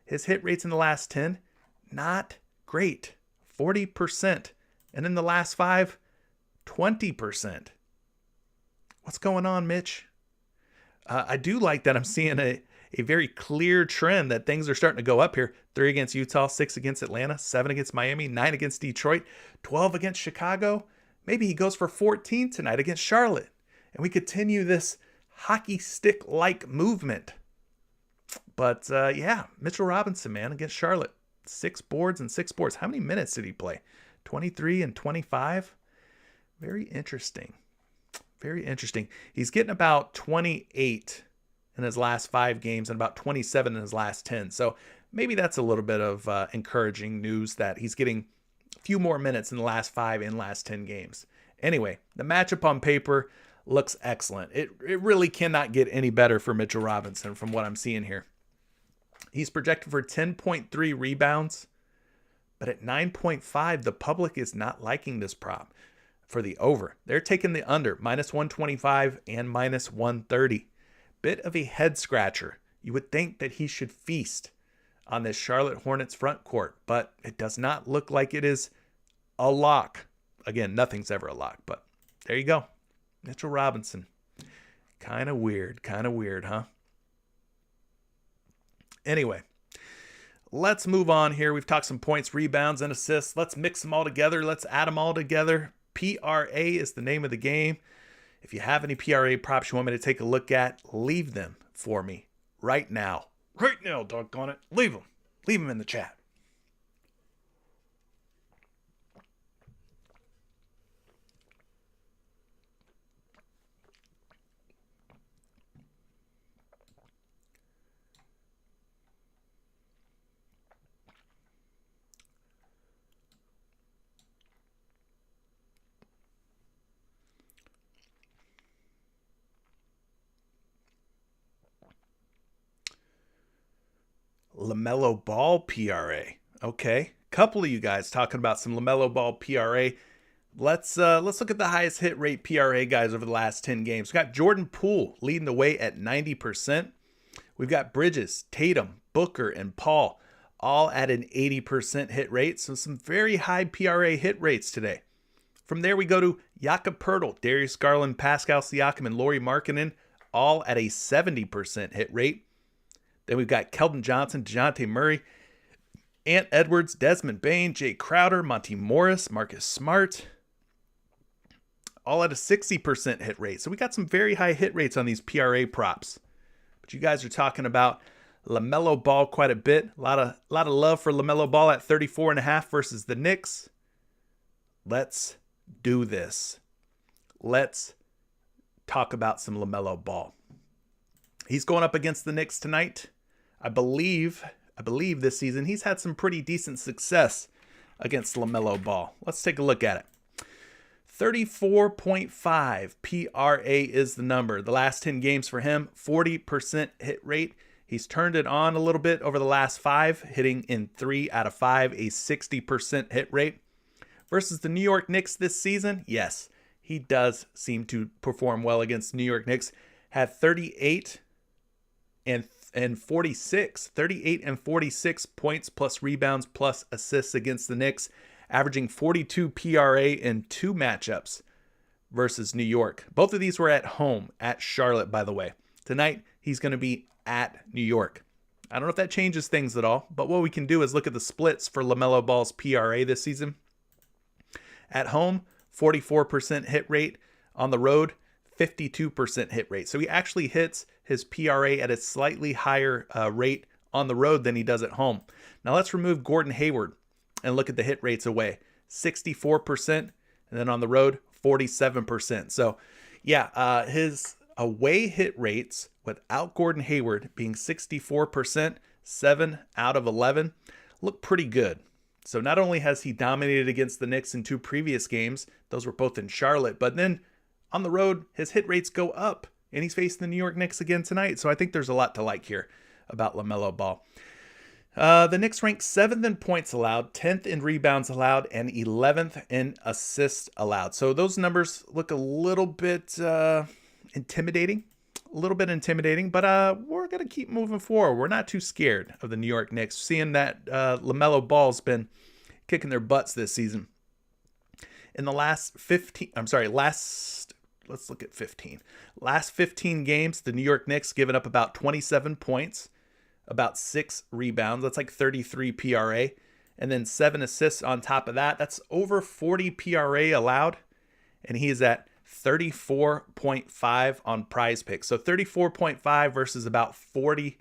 His hit rates in the last 10, not great. 40%. And in the last 5, 20%. What's going on, Mitch? I do like that I'm seeing a very clear trend that things are starting to go up here. 3 against Utah, 6 against Atlanta, 7 against Miami, 9 against Detroit, 12 against Chicago. Maybe he goes for 14 tonight against Charlotte. And we continue this hockey stick-like movement. But yeah, Mitchell Robinson, man, against Charlotte. 6 boards and 6 boards. How many minutes did he play? 23 and 25? Very interesting. Very interesting. He's getting about 28 in his last 5 games and about 27 in his last 10. So maybe that's a little bit of encouraging news that he's getting a few more minutes in the last 5 and last 10 games. Anyway, the matchup on paper looks excellent. It really cannot get any better for Mitchell Robinson from what I'm seeing here. He's projected for 10.3 rebounds, but at 9.5, the public is not liking this prop for the over. They're taking the under, minus 125 and minus 130. Bit of a head scratcher. You would think that he should feast on this Charlotte Hornets front court, but it does not look like it is a lock. Again, nothing's ever a lock, but there you go. Mitchell Robinson. Kind of weird, huh? Anyway, let's move on here. We've talked some points, rebounds, and assists. Let's mix them all together. Let's add them all together. PRA is the name of the game. If you have any PRA props you want me to take a look at, leave them for me right now. Right now, doggone it. Leave them. Leave them in the chat. LaMelo Ball PRA. Okay. Couple of you guys talking about some LaMelo Ball PRA. Let's look at the highest hit rate PRA guys over the last 10 games. We've got Jordan Poole leading the way at 90%. We've got Bridges, Tatum, Booker, and Paul all at an 80% hit rate. So some very high PRA hit rates today. From there we go to Jakob Poeltl, Darius Garland, Pascal Siakam, and Lauri Markkanen, all at a 70% hit rate. Then we've got Keldon Johnson, DeJounte Murray, Ant Edwards, Desmond Bane, Jay Crowder, Monty Morris, Marcus Smart, all at a 60% hit rate. So we got some very high hit rates on these PRA props. But you guys are talking about LaMelo Ball quite a bit. A lot of love for LaMelo Ball at 34.5 versus the Knicks. Let's do this. Let's talk about some LaMelo Ball. He's going up against the Knicks tonight. I believe this season he's had some pretty decent success against LaMelo Ball. Let's take a look at it. 34.5 PRA is the number. The last 10 games for him, 40% hit rate. He's turned it on a little bit over the last 5, hitting in 3 out of 5, a 60% hit rate. Versus the New York Knicks this season, yes, he does seem to perform well against the New York Knicks. Had 38 and 46 points plus rebounds plus assists against the Knicks, averaging 42 PRA in 2 matchups versus New York. Both of these were at home at Charlotte, by the way. Tonight, he's going to be at New York. I don't know if that changes things at all, but what we can do is look at the splits for LaMelo Ball's PRA this season. At home, 44% hit rate. On the road, 52% hit rate. So he actually hits his PRA at a slightly higher rate on the road than he does at home. Now let's remove Gordon Hayward and look at the hit rates away. 64%, and then on the road, 47%. So yeah, his away hit rates without Gordon Hayward being 64%, 7 out of 11, look pretty good. So not only has he dominated against the Knicks in 2 previous games, those were both in Charlotte, but then on the road, his hit rates go up, and he's facing the New York Knicks again tonight. So I think there's a lot to like here about LaMelo Ball. The Knicks rank 7th in points allowed, 10th in rebounds allowed, and 11th in assists allowed. So those numbers look a little bit intimidating, but we're going to keep moving forward. We're not too scared of the New York Knicks, seeing that LaMelo Ball's been kicking their butts this season. In the last 15 games, the New York Knicks given up about 27 points, about 6 rebounds. That's like 33 PRA. And then 7 assists on top of that. That's over 40 PRA allowed. And he is at 34.5 on PrizePicks. So 34.5 versus about 40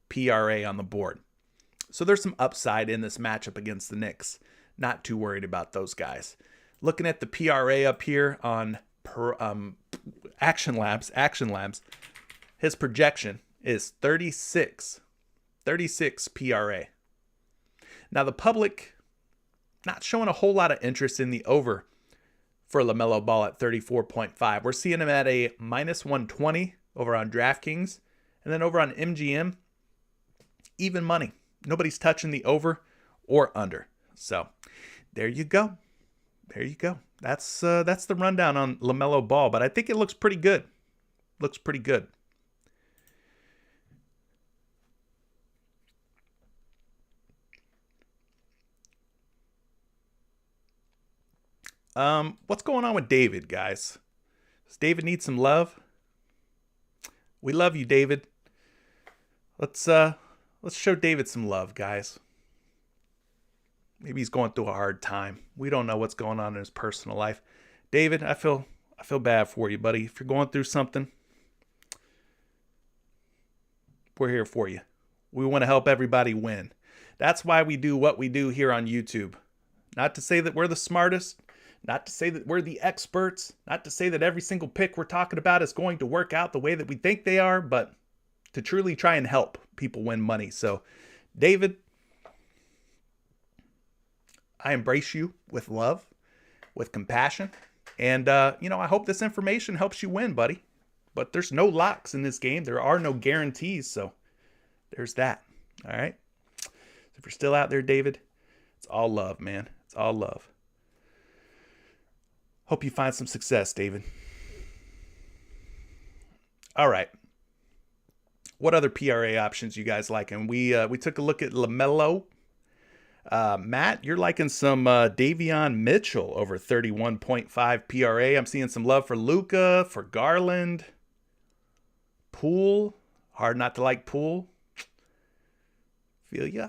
PRA on the board. So there's some upside in this matchup against the Knicks. Not too worried about those guys. Looking at the PRA up here on Action Labs, his projection is 36 PRA. Now the public not showing a whole lot of interest in the over for LaMelo Ball at 34.5. We're seeing him at a minus 120 over on DraftKings. And then over on MGM, even money. Nobody's touching the over or under. So there you go. There you go. That's the rundown on LaMelo Ball. But I think it looks pretty good. Looks pretty good. What's going on with David, guys? Does David need some love? We love you, David. Let's show David some love, guys. Maybe he's going through a hard time. We don't know what's going on in his personal life. David, I feel bad for you, buddy. If you're going through something, we're here for you. We want to help everybody win. That's why we do what we do here on YouTube. Not to say that we're the smartest, not to say that we're the experts, not to say that every single pick we're talking about is going to work out the way that we think they are, but to truly try and help people win money. So, David, I embrace you with love, with compassion, and I hope this information helps you win, buddy. But there's no locks in this game. There are no guarantees, so there's that. All right? So if you're still out there, David, it's all love, man. It's all love. Hope you find some success, David. All right. What other PRA options you guys like? And we took a look at LaMelo. Matt, you're liking some Davion Mitchell over 31.5 PRA. I'm seeing some love for Luka, for Garland. Poole. Hard not to like Poole. Feel ya.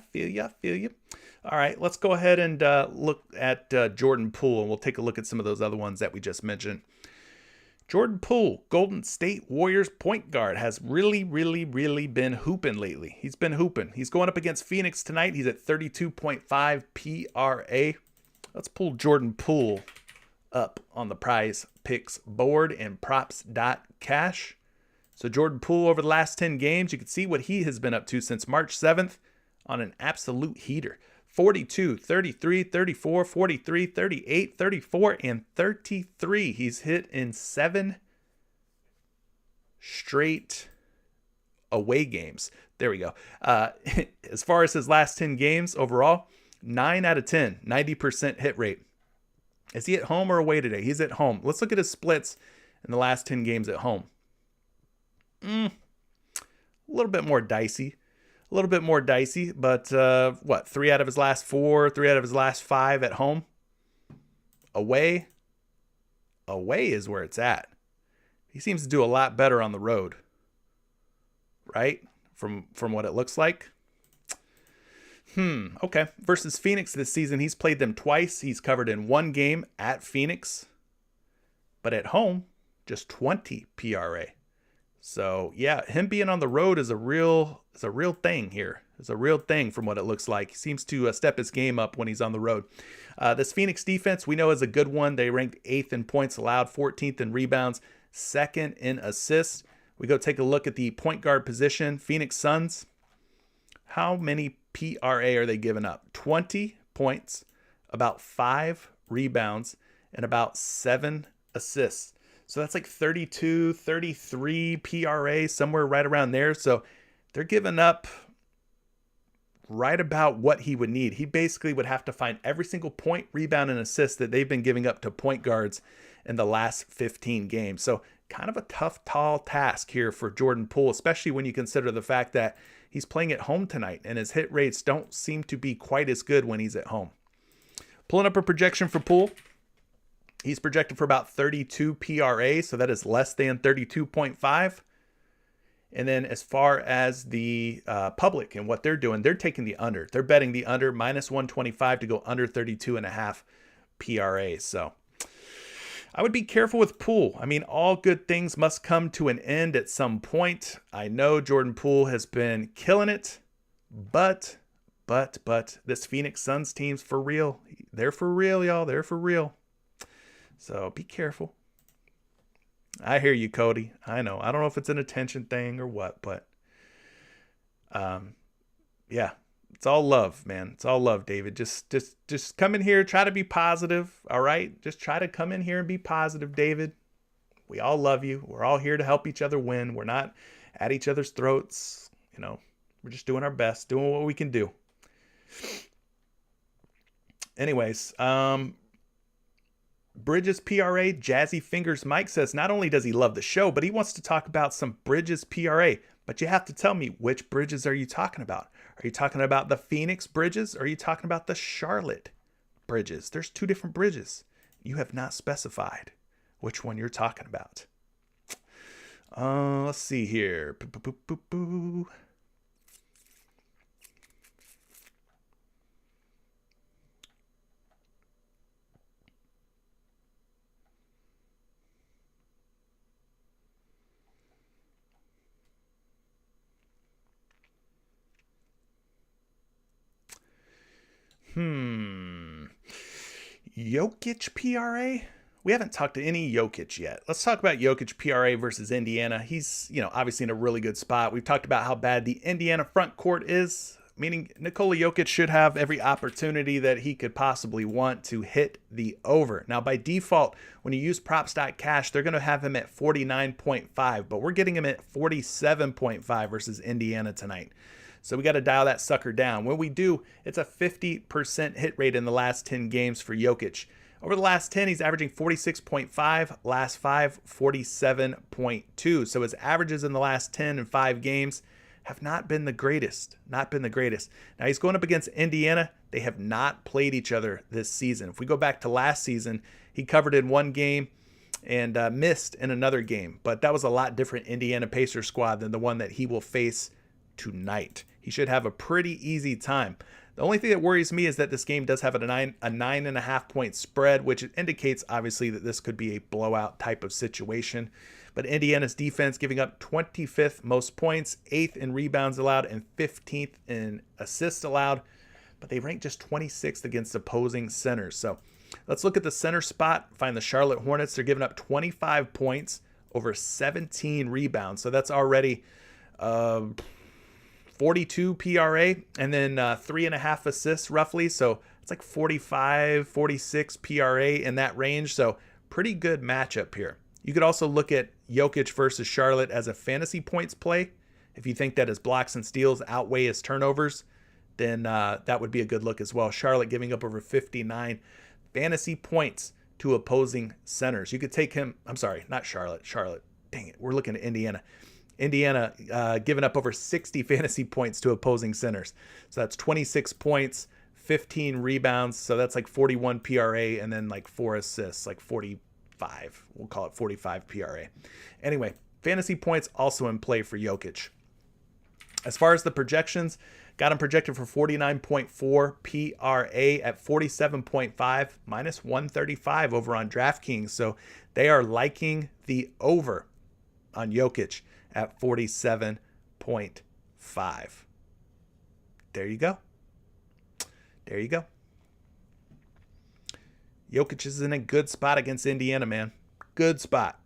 All right, let's go ahead and look at Jordan Poole, and we'll take a look at some of those other ones that we just mentioned. Jordan Poole, Golden State Warriors point guard, has really been hooping lately. He's been hooping. He's going up against Phoenix tonight. He's at 32.5 PRA. Let's pull Jordan Poole up on the PrizePicks board and props.cash. So Jordan Poole over the last 10 games, you can see what he has been up to since March 7th on an absolute heater. 42, 33, 34, 43, 38, 34, and 33. He's hit in 7 straight away games. There we go. As far as his last 10 games overall, 9 out of 10, 90% hit rate. Is he at home or away today? He's at home. Let's look at his splits in the last 10 games at home. A little bit more dicey. But 3 out of his last 4, 3 out of his last 5 at home. Away is where it's at. He seems to do a lot better on the road, right? From what it looks like. Okay. Versus Phoenix this season, he's played them twice. He's covered in 1 game at Phoenix, but at home, just 20 PRA. So yeah, him being on the road is a real thing here. It's a real thing from what it looks like. He seems to step his game up when he's on the road. This Phoenix defense we know is a good one. They ranked 8th in points allowed, 14th in rebounds, 2nd in assists. We go take a look at the point guard position. Phoenix Suns. How many PRA are they giving up? 20 points, about 5 rebounds, and about 7 assists. So that's like 32, 33 PRA, somewhere right around there. So they're giving up right about what he would need. He basically would have to find every single point, rebound, and assist that they've been giving up to point guards in the last 15 games. So kind of a tough, tall task here for Jordan Poole, especially when you consider the fact that he's playing at home tonight and his hit rates don't seem to be quite as good when he's at home. Pulling up a projection for Poole. He's projected for about 32 PRA, so that is less than 32.5. And then as far as the public and what they're doing, they're taking the under. They're betting the under, minus 125 to go under 32.5 PRA. So I would be careful with Poole. I mean, all good things must come to an end at some point. I know Jordan Poole has been killing it, but this Phoenix Suns team's for real. They're for real, y'all. They're for real. So be careful. I hear you, Cody. I know. I don't know if it's an attention thing or what, but yeah. It's all love, man. It's all love, David. Just come in here, try to be positive, all right? Just try to come in here and be positive, David. We all love you. We're all here to help each other win. We're not at each other's throats. You know, we're just doing our best, doing what we can do. Anyways, Bridges PRA, Jazzy Fingers Mike says not only does he love the show, but he wants to talk about some Bridges PRA. But you have to tell me, which Bridges are you talking about? Are you talking about the Phoenix Bridges? Or are you talking about the Charlotte Bridges? There's two different Bridges. You have not specified which one you're talking about. Let's see here. Jokic PRA? We haven't talked to any Jokic yet. Let's talk about Jokic PRA versus Indiana. He's, obviously in a really good spot. We've talked about how bad the Indiana front court is, meaning Nikola Jokic should have every opportunity that he could possibly want to hit the over. Now, by default, when you use props.cash, they're going to have him at 49.5, but we're getting him at 47.5 versus Indiana tonight. So we got to dial that sucker down. When we do, it's a 50% hit rate in the last 10 games for Jokic. Over the last 10, he's averaging 46.5, last 5, 47.2. So his averages in the last 10 and 5 games have not been the greatest. Not been the greatest. Now he's going up against Indiana. They have not played each other this season. If we go back to last season, he covered in one game and missed in another game. But that was a lot different Indiana Pacers squad than the one that he will face tonight. He should have a pretty easy time. The only thing that worries me is that this game does have a 9.5 point spread, which indicates obviously that this could be a blowout type of situation. But Indiana's defense giving up 25th most points, 8th in rebounds allowed, and 15th in assists allowed. But they rank just 26th against opposing centers. So let's look at the center spot. Find the Charlotte Hornets. They're giving up 25 points over 17 rebounds. So that's already 42 PRA, and then 3.5 assists roughly. So it's like 45, 46 PRA in that range. So pretty good matchup here. You could also look at Jokic versus Charlotte as a fantasy points play. If you think that his blocks and steals outweigh his turnovers, then that would be a good look as well. Charlotte giving up over 59 fantasy points to opposing centers. You could take him, I'm sorry, not Charlotte. Dang it, we're looking at Indiana. Indiana giving up over 60 fantasy points to opposing centers. So that's 26 points, 15 rebounds. So that's like 41 PRA, and then like 4 assists, like 45. We'll call it 45 PRA. Anyway, fantasy points also in play for Jokic. As far as the projections, got him projected for 49.4 PRA at 47.5, minus 135 over on DraftKings. So they are liking the over on Jokic at 47.5. There you go. There you go. Jokic is in a good spot against Indiana, man. Good spot.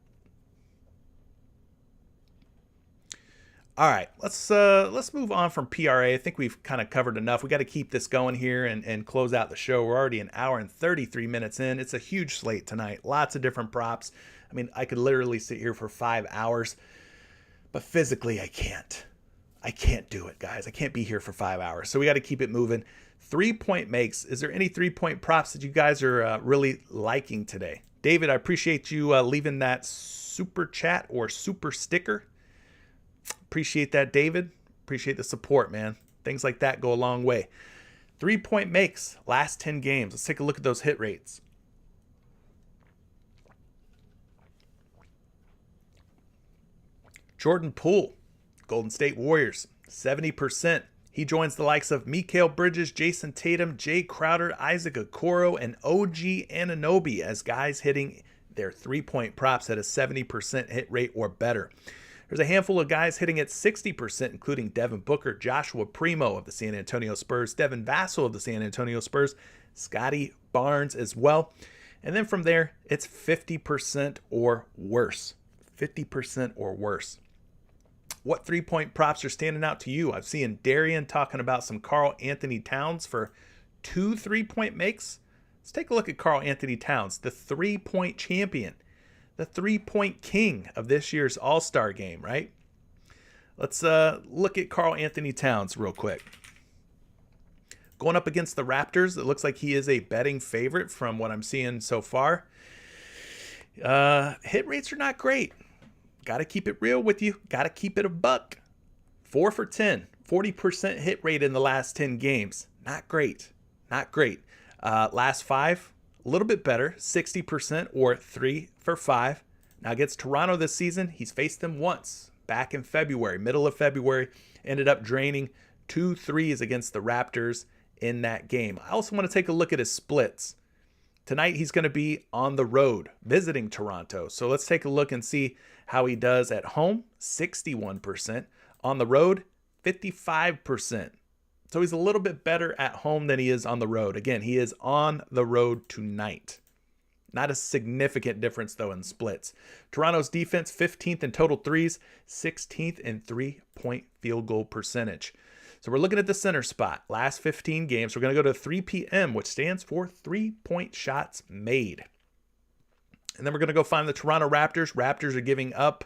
All right, let's move on from PRA. I think we've kind of covered enough. We got to keep this going here and close out the show. We're already an hour and 33 minutes in. It's a huge slate tonight. Lots of different props. I mean, I could literally sit here for 5 hours. But physically, I can't. I can't do it, guys. I can't be here for 5 hours. So we got to keep it moving. 3-point makes. Is there any 3-point props that you guys are really liking today? David, I appreciate you leaving that super chat or super sticker. Appreciate that, David. Appreciate the support, man. Things like that go a long way. 3-point makes. Last 10 games. Let's take a look at those hit rates. Jordan Poole, Golden State Warriors, 70%. He joins the likes of Mikal Bridges, Jason Tatum, Jay Crowder, Isaac Okoro, and OG Anunoby as guys hitting their 3-point props at a 70% hit rate or better. There's a handful of guys hitting at 60%, including Devin Booker, Joshua Primo of the San Antonio Spurs, Devin Vassell of the San Antonio Spurs, Scotty Barnes as well. And then from there, it's 50% or worse. 50% or worse. What 3-point props are standing out to you? I've seen Darian talking about some Karl Anthony Towns for 2 3-point makes. Let's take a look at Karl Anthony Towns, the 3-point champion, the 3-point king of this year's All-Star game, right? Let's look at Karl Anthony Towns real quick. Going up against the Raptors, it looks like he is a betting favorite from what I'm seeing so far. Hit rates are not great. Got to keep it real with you. Got to keep it a buck. 4 for 10, 40% hit rate in the last 10 games. Not great. Not great. Last 5, a little bit better, 60% or 3 for 5. Now against Toronto this season, he's faced them once back in February, middle of February, ended up draining 2 threes against the Raptors in that game. I also want to take a look at his splits. Tonight, he's going to be on the road visiting Toronto. So let's take a look and see how he does at home, 61%. On the road, 55%. So he's a little bit better at home than he is on the road. Again, he is on the road tonight. Not a significant difference, though, in splits. Toronto's defense, 15th in total threes, 16th in 3-point field goal percentage. So we're looking at the center spot. Last 15 games, we're going to go to 3 p.m., which stands for 3-point shots made. And then we're going to go find the Toronto Raptors. Raptors are giving up,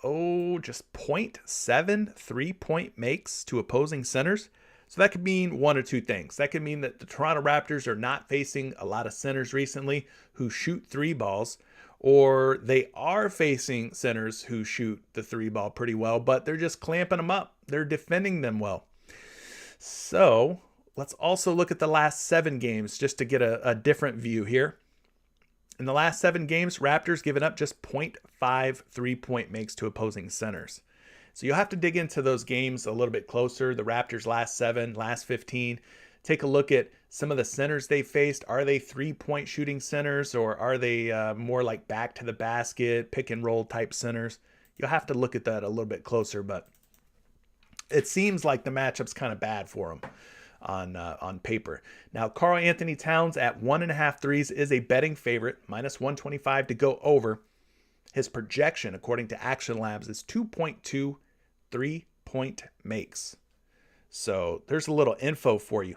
just 0.7 3-point makes to opposing centers. So that could mean one or two things. That could mean that the Toronto Raptors are not facing a lot of centers recently who shoot 3 balls, or they are facing centers who shoot the 3 ball pretty well, but they're just clamping them up. They're defending them well. So let's also look at the last 7 games just to get a different view here. In the last 7 games, Raptors given up just 0.5 3-point makes to opposing centers. So you'll have to dig into those games a little bit closer. The Raptors last 7, last 15. Take a look at some of the centers they faced. Are they 3-point shooting centers, or are they more like back to the basket, pick and roll type centers? You'll have to look at that a little bit closer, but it seems like the matchup's kind of bad for them on paper. Now, Karl Anthony Towns at 1.5 threes is a betting favorite, minus 125 to go over. His projection, according to Action Labs, is 2.2 3-point makes. So there's a little info for you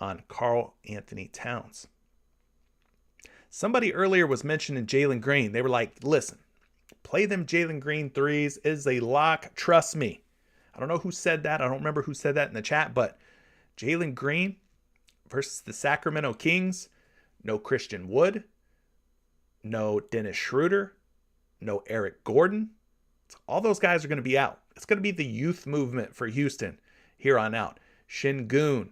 on Karl Anthony Towns. Somebody earlier was mentioning Jalen Green. They were like, listen, play them Jalen Green threes is a lock. Trust me. I don't know who said that. I don't remember who said that in the chat, but Jalen Green versus the Sacramento Kings, no Christian Wood, no Dennis Schroeder, no Eric Gordon. All those guys are going to be out. It's going to be the youth movement for Houston here on out. Şengün,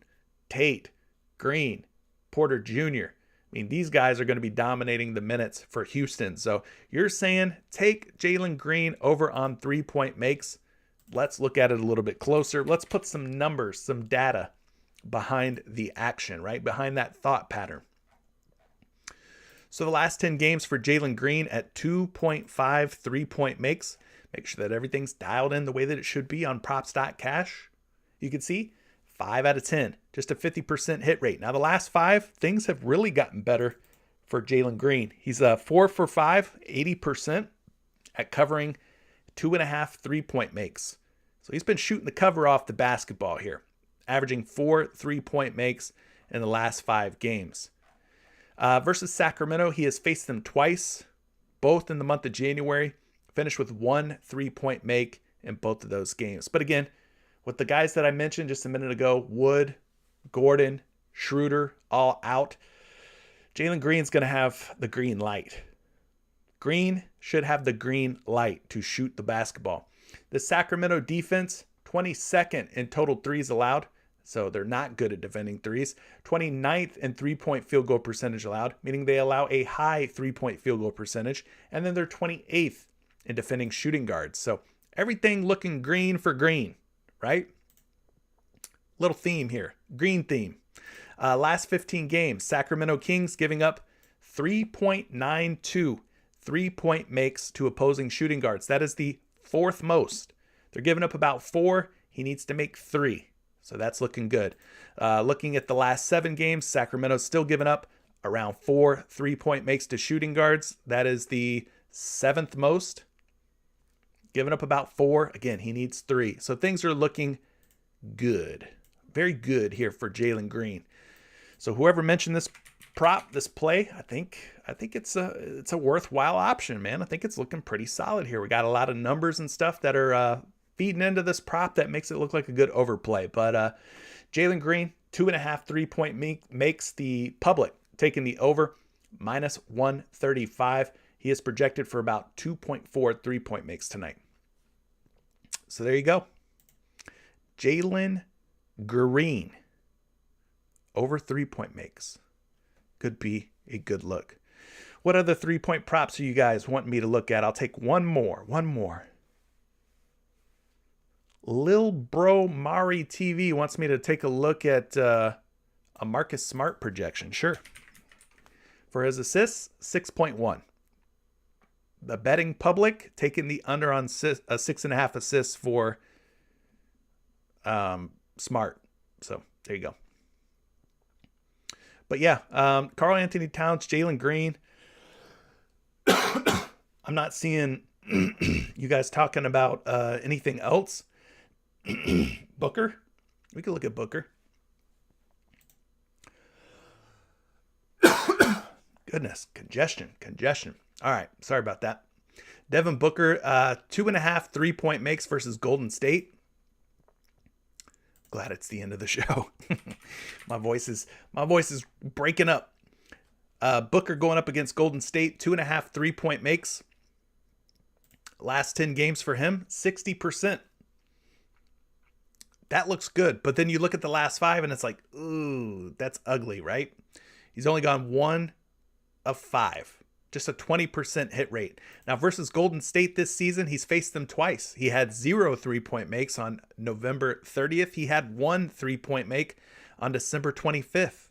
Tate, Green, Porter Jr. I mean, these guys are going to be dominating the minutes for Houston. So you're saying take Jalen Green over on 3-point makes. Let's look at it a little bit closer. Let's put some numbers, some data behind the action, right? Behind that thought pattern. So the last 10 games for Jalen Green at 2.5 3-point makes. Make sure that everything's dialed in the way that it should be on props.cash. You can see 5 out of 10, just a 50% hit rate. Now the last 5, things have really gotten better for Jalen Green. He's 4 for 5, 80% at covering 2.5 3-point makes. So he's been shooting the cover off the basketball here, averaging 4 3-point makes in the last 5 games. Versus Sacramento, he has faced them twice, both in the month of January, finished with 1 3-point make in both of those games. But again, with the guys that I mentioned just a minute ago, Wood, Gordon, Schroeder, all out, Jalen Green's going to have the green light. Green should have the green light to shoot the basketball. The Sacramento defense, 22nd in total threes allowed. So they're not good at defending threes. 29th in 3-point field goal percentage allowed, meaning they allow a high 3-point field goal percentage. And then they're 28th in defending shooting guards. So everything looking green for green, right? Little theme here, green theme. Last 15 games, Sacramento Kings giving up 3.92 3-point makes to opposing shooting guards. That is the 4th most. They're giving up about 4. He needs to make 3. So that's looking good. Looking at the last 7 games, Sacramento's still giving up around 4 3-point makes to shooting guards. That is the 7th most. Giving up about 4. Again, he needs 3. So things are looking good. Very good here for Jalen Green. So whoever mentioned this prop, this play, I think it's a worthwhile option, man. I think it's looking pretty solid here. We got a lot of numbers and stuff that are feeding into this prop that makes it look like a good overplay. But Jalen Green, 2.5 3-point makes. The public taking the over, minus 135. He is projected for about 2.4 3-point makes tonight. So there you go. Jalen Green, over 3-point makes. Could be a good look. What other 3-point props are you guys wanting me to look at? I'll take one more. Lil Bro Mari TV wants me to take a look at a Marcus Smart projection. Sure. For his assists, 6.1. The betting public taking the under on 6.5 assists for Smart. So there you go. But yeah, Karl Anthony Towns, Jalen Green. I'm not seeing you guys talking about anything else. Booker. We could look at Booker. Goodness, congestion. All right, sorry about that. Devin Booker, 2.5 3-point makes versus Golden State. Glad it's the end of the show. my voice is breaking up. Booker going up against Golden State, 2.5 3-point makes. Last 10 games for him, 60%. That looks good. But then you look at the last 5 and it's like, ooh, that's ugly, right? He's only gone 1 of 5. Just a 20% hit rate. Now versus Golden State this season, he's faced them twice. He had 0 3-point makes on November 30th. He had 1 3-point make on December 25th.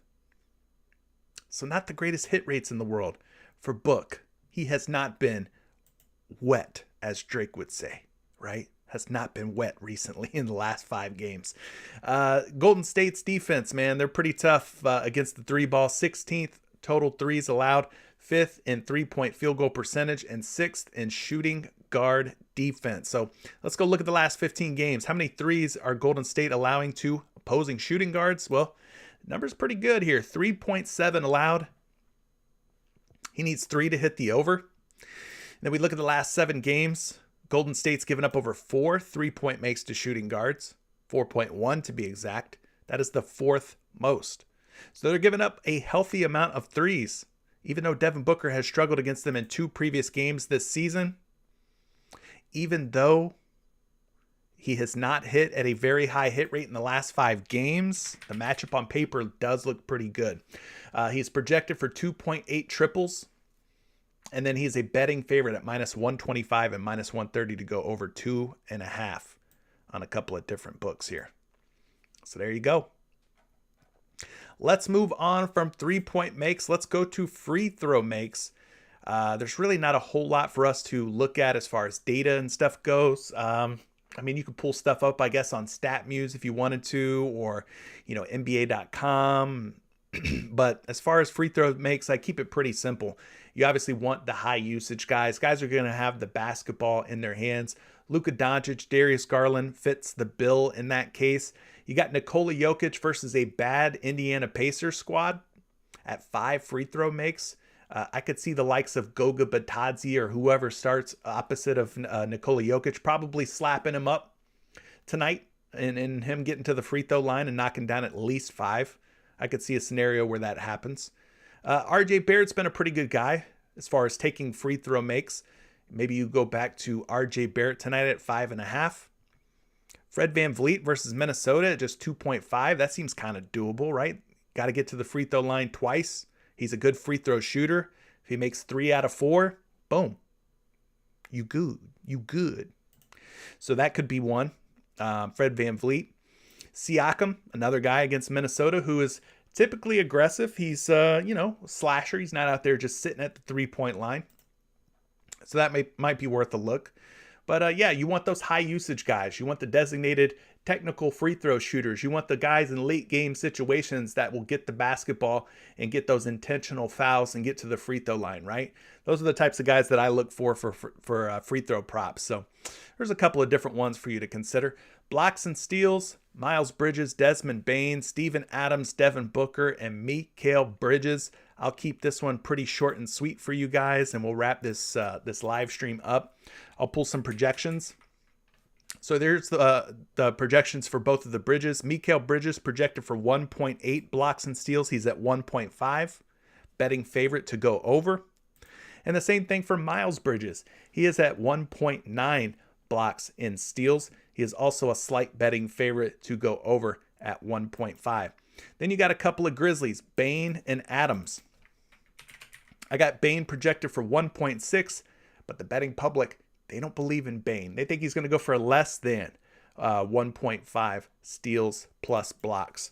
So not the greatest hit rates in the world for Book. He has not been wet, as Drake would say, right? Has not been wet recently in the last 5 games. Golden State's defense, man, they're pretty tough against the 3-ball. 16th total threes allowed, 5th in 3-point field goal percentage, and 6th in shooting guard defense. So let's go look at the last 15 games. How many threes are Golden State allowing to opposing shooting guards? Well, number's pretty good here. 3.7 allowed. He needs 3 to hit the over. Then we look at the last 7 games. Golden State's given up over 4 3-point makes to shooting guards. 4.1 to be exact. That is the 4th most. So they're giving up a healthy amount of threes. Even though Devin Booker has struggled against them in 2 previous games this season. Even though he has not hit at a very high hit rate in the last 5 games, the matchup on paper does look pretty good. He's projected for 2.8 triples. And then he's a betting favorite at minus 125 and minus 130 to go over 2.5 on a couple of different books here. So there you go. Let's move on from 3-point makes. Let's go to free throw makes. There's really not a whole lot for us to look at as far as data and stuff goes. I mean, you could pull stuff up, I guess, on StatMuse if you wanted to, or, NBA.com. But as far as free throw makes, I keep it pretty simple. You obviously want the high usage guys. Guys are going to have the basketball in their hands. Luka Doncic, Darius Garland fits the bill in that case. You got Nikola Jokic versus a bad Indiana Pacers squad at 5 free throw makes. I could see the likes of Goga Batadze or whoever starts opposite of Nikola Jokic probably slapping him up tonight and him getting to the free throw line and knocking down at least 5. I could see a scenario where that happens. RJ Barrett's been a pretty good guy as far as taking free throw makes. Maybe you go back to RJ Barrett tonight at 5.5. Fred VanVleet versus Minnesota at just 2.5. That seems kind of doable, right? Got to get to the free throw line twice. He's a good free throw shooter. If he makes 3 out of 4, boom. You good. So that could be one. Fred VanVleet. Siakam, another guy against Minnesota who is typically aggressive. He's, slasher. He's not out there just sitting at the 3-point line. So that might be worth a look. But yeah, you want those high usage guys. You want the designated technical free throw shooters. You want the guys in late game situations that will get the basketball and get those intentional fouls and get to the free throw line, right? Those are the types of guys that I look for free throw props. So there's a couple of different ones for you to consider. Blocks and steals, Miles Bridges, Desmond Bane, Steven Adams, Devin Booker, and Mikal Bridges. I'll keep this one pretty short and sweet for you guys, and we'll wrap this live stream up. I'll pull some projections. So there's the projections for both of the Bridges. Mikal Bridges projected for 1.8 blocks and steals. He's at 1.5. Betting favorite to go over. And the same thing for Miles Bridges. He is at 1.9 blocks and steals. He is also a slight betting favorite to go over at 1.5. Then you got a couple of Grizzlies, Bane and Adams. I got Bane projected for 1.6, but the betting public, they don't believe in Bane. They think he's going to go for less than 1.5 steals plus blocks.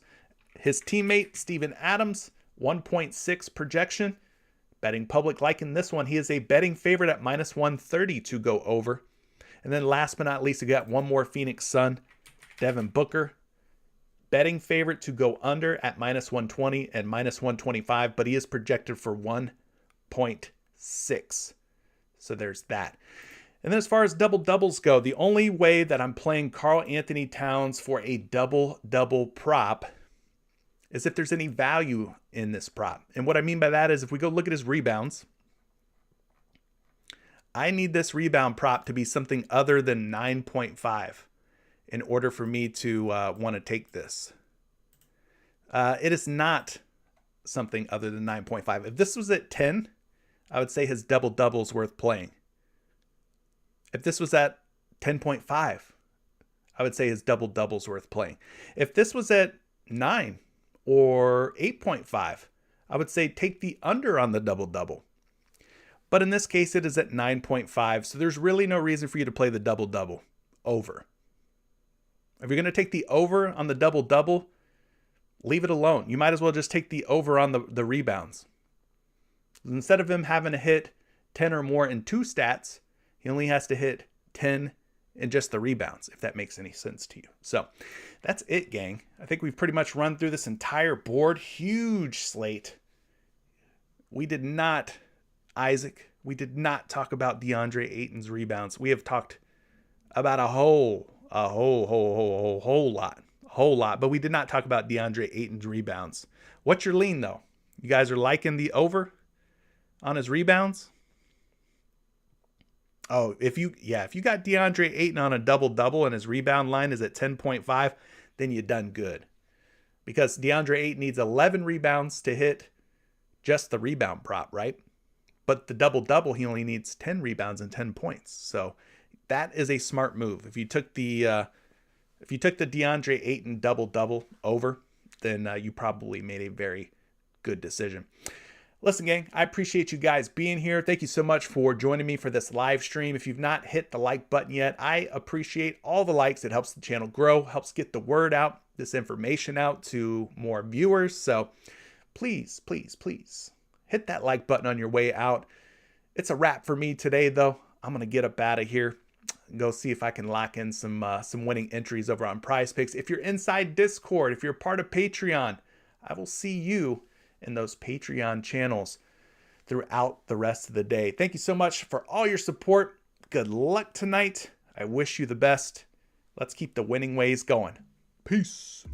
His teammate, Steven Adams, 1.6 projection. Betting public liking this one. He is a betting favorite at minus 130 to go over. And then last but not least, we got one more Phoenix Sun, Devin Booker. Betting favorite to go under at minus 120 and minus 125, but he is projected for 1.6. So there's that. And then as far as double-doubles go, the only way that I'm playing Karl Anthony Towns for a double-double prop is if there's any value in this prop. And what I mean by that is if we go look at his rebounds, I need this rebound prop to be something other than 9.5 in order for me to want to take this. It is not something other than 9.5. If this was at 10, I would say his double-double is worth playing. If this was at 10.5, I would say his double-double is worth playing. If this was at 9 or 8.5, I would say take the under on the double-double. But in this case, it is at 9.5, so there's really no reason for you to play the double-double over. If you're going to take the over on the double-double, leave it alone. You might as well just take the over on the rebounds. Instead of him having to hit 10 or more in 2 stats, he only has to hit 10 in just the rebounds, if that makes any sense to you. So that's it, gang. I think we've pretty much run through this entire board. Huge slate. We did not, Isaac, we did not talk about DeAndre Ayton's rebounds. We have talked about a whole lot, but we did not talk about DeAndre Ayton's rebounds. What's your lean, though? You guys are liking the over on his rebounds? Oh, if you got DeAndre Ayton on a double-double and his rebound line is at 10.5, then you done good. Because DeAndre Ayton needs 11 rebounds to hit just the rebound prop, right? But the double-double, he only needs 10 rebounds and 10 points. So that is a smart move. If you took the DeAndre Ayton double-double over, then you probably made a very good decision. Listen, gang, I appreciate you guys being here. Thank you so much for joining me for this live stream. If you've not hit the like button yet, I appreciate all the likes. It helps the channel grow, helps get the word out, this information out to more viewers. So please, please, please hit that like button on your way out. It's a wrap for me today, though. I'm going to get up out of here and go see if I can lock in some winning entries over on PrizePicks. If you're inside Discord, if you're part of Patreon, I will see you in those Patreon channels throughout the rest of the day. Thank you so much for all your support. Good luck tonight. I wish you the best. Let's keep the winning ways going. Peace.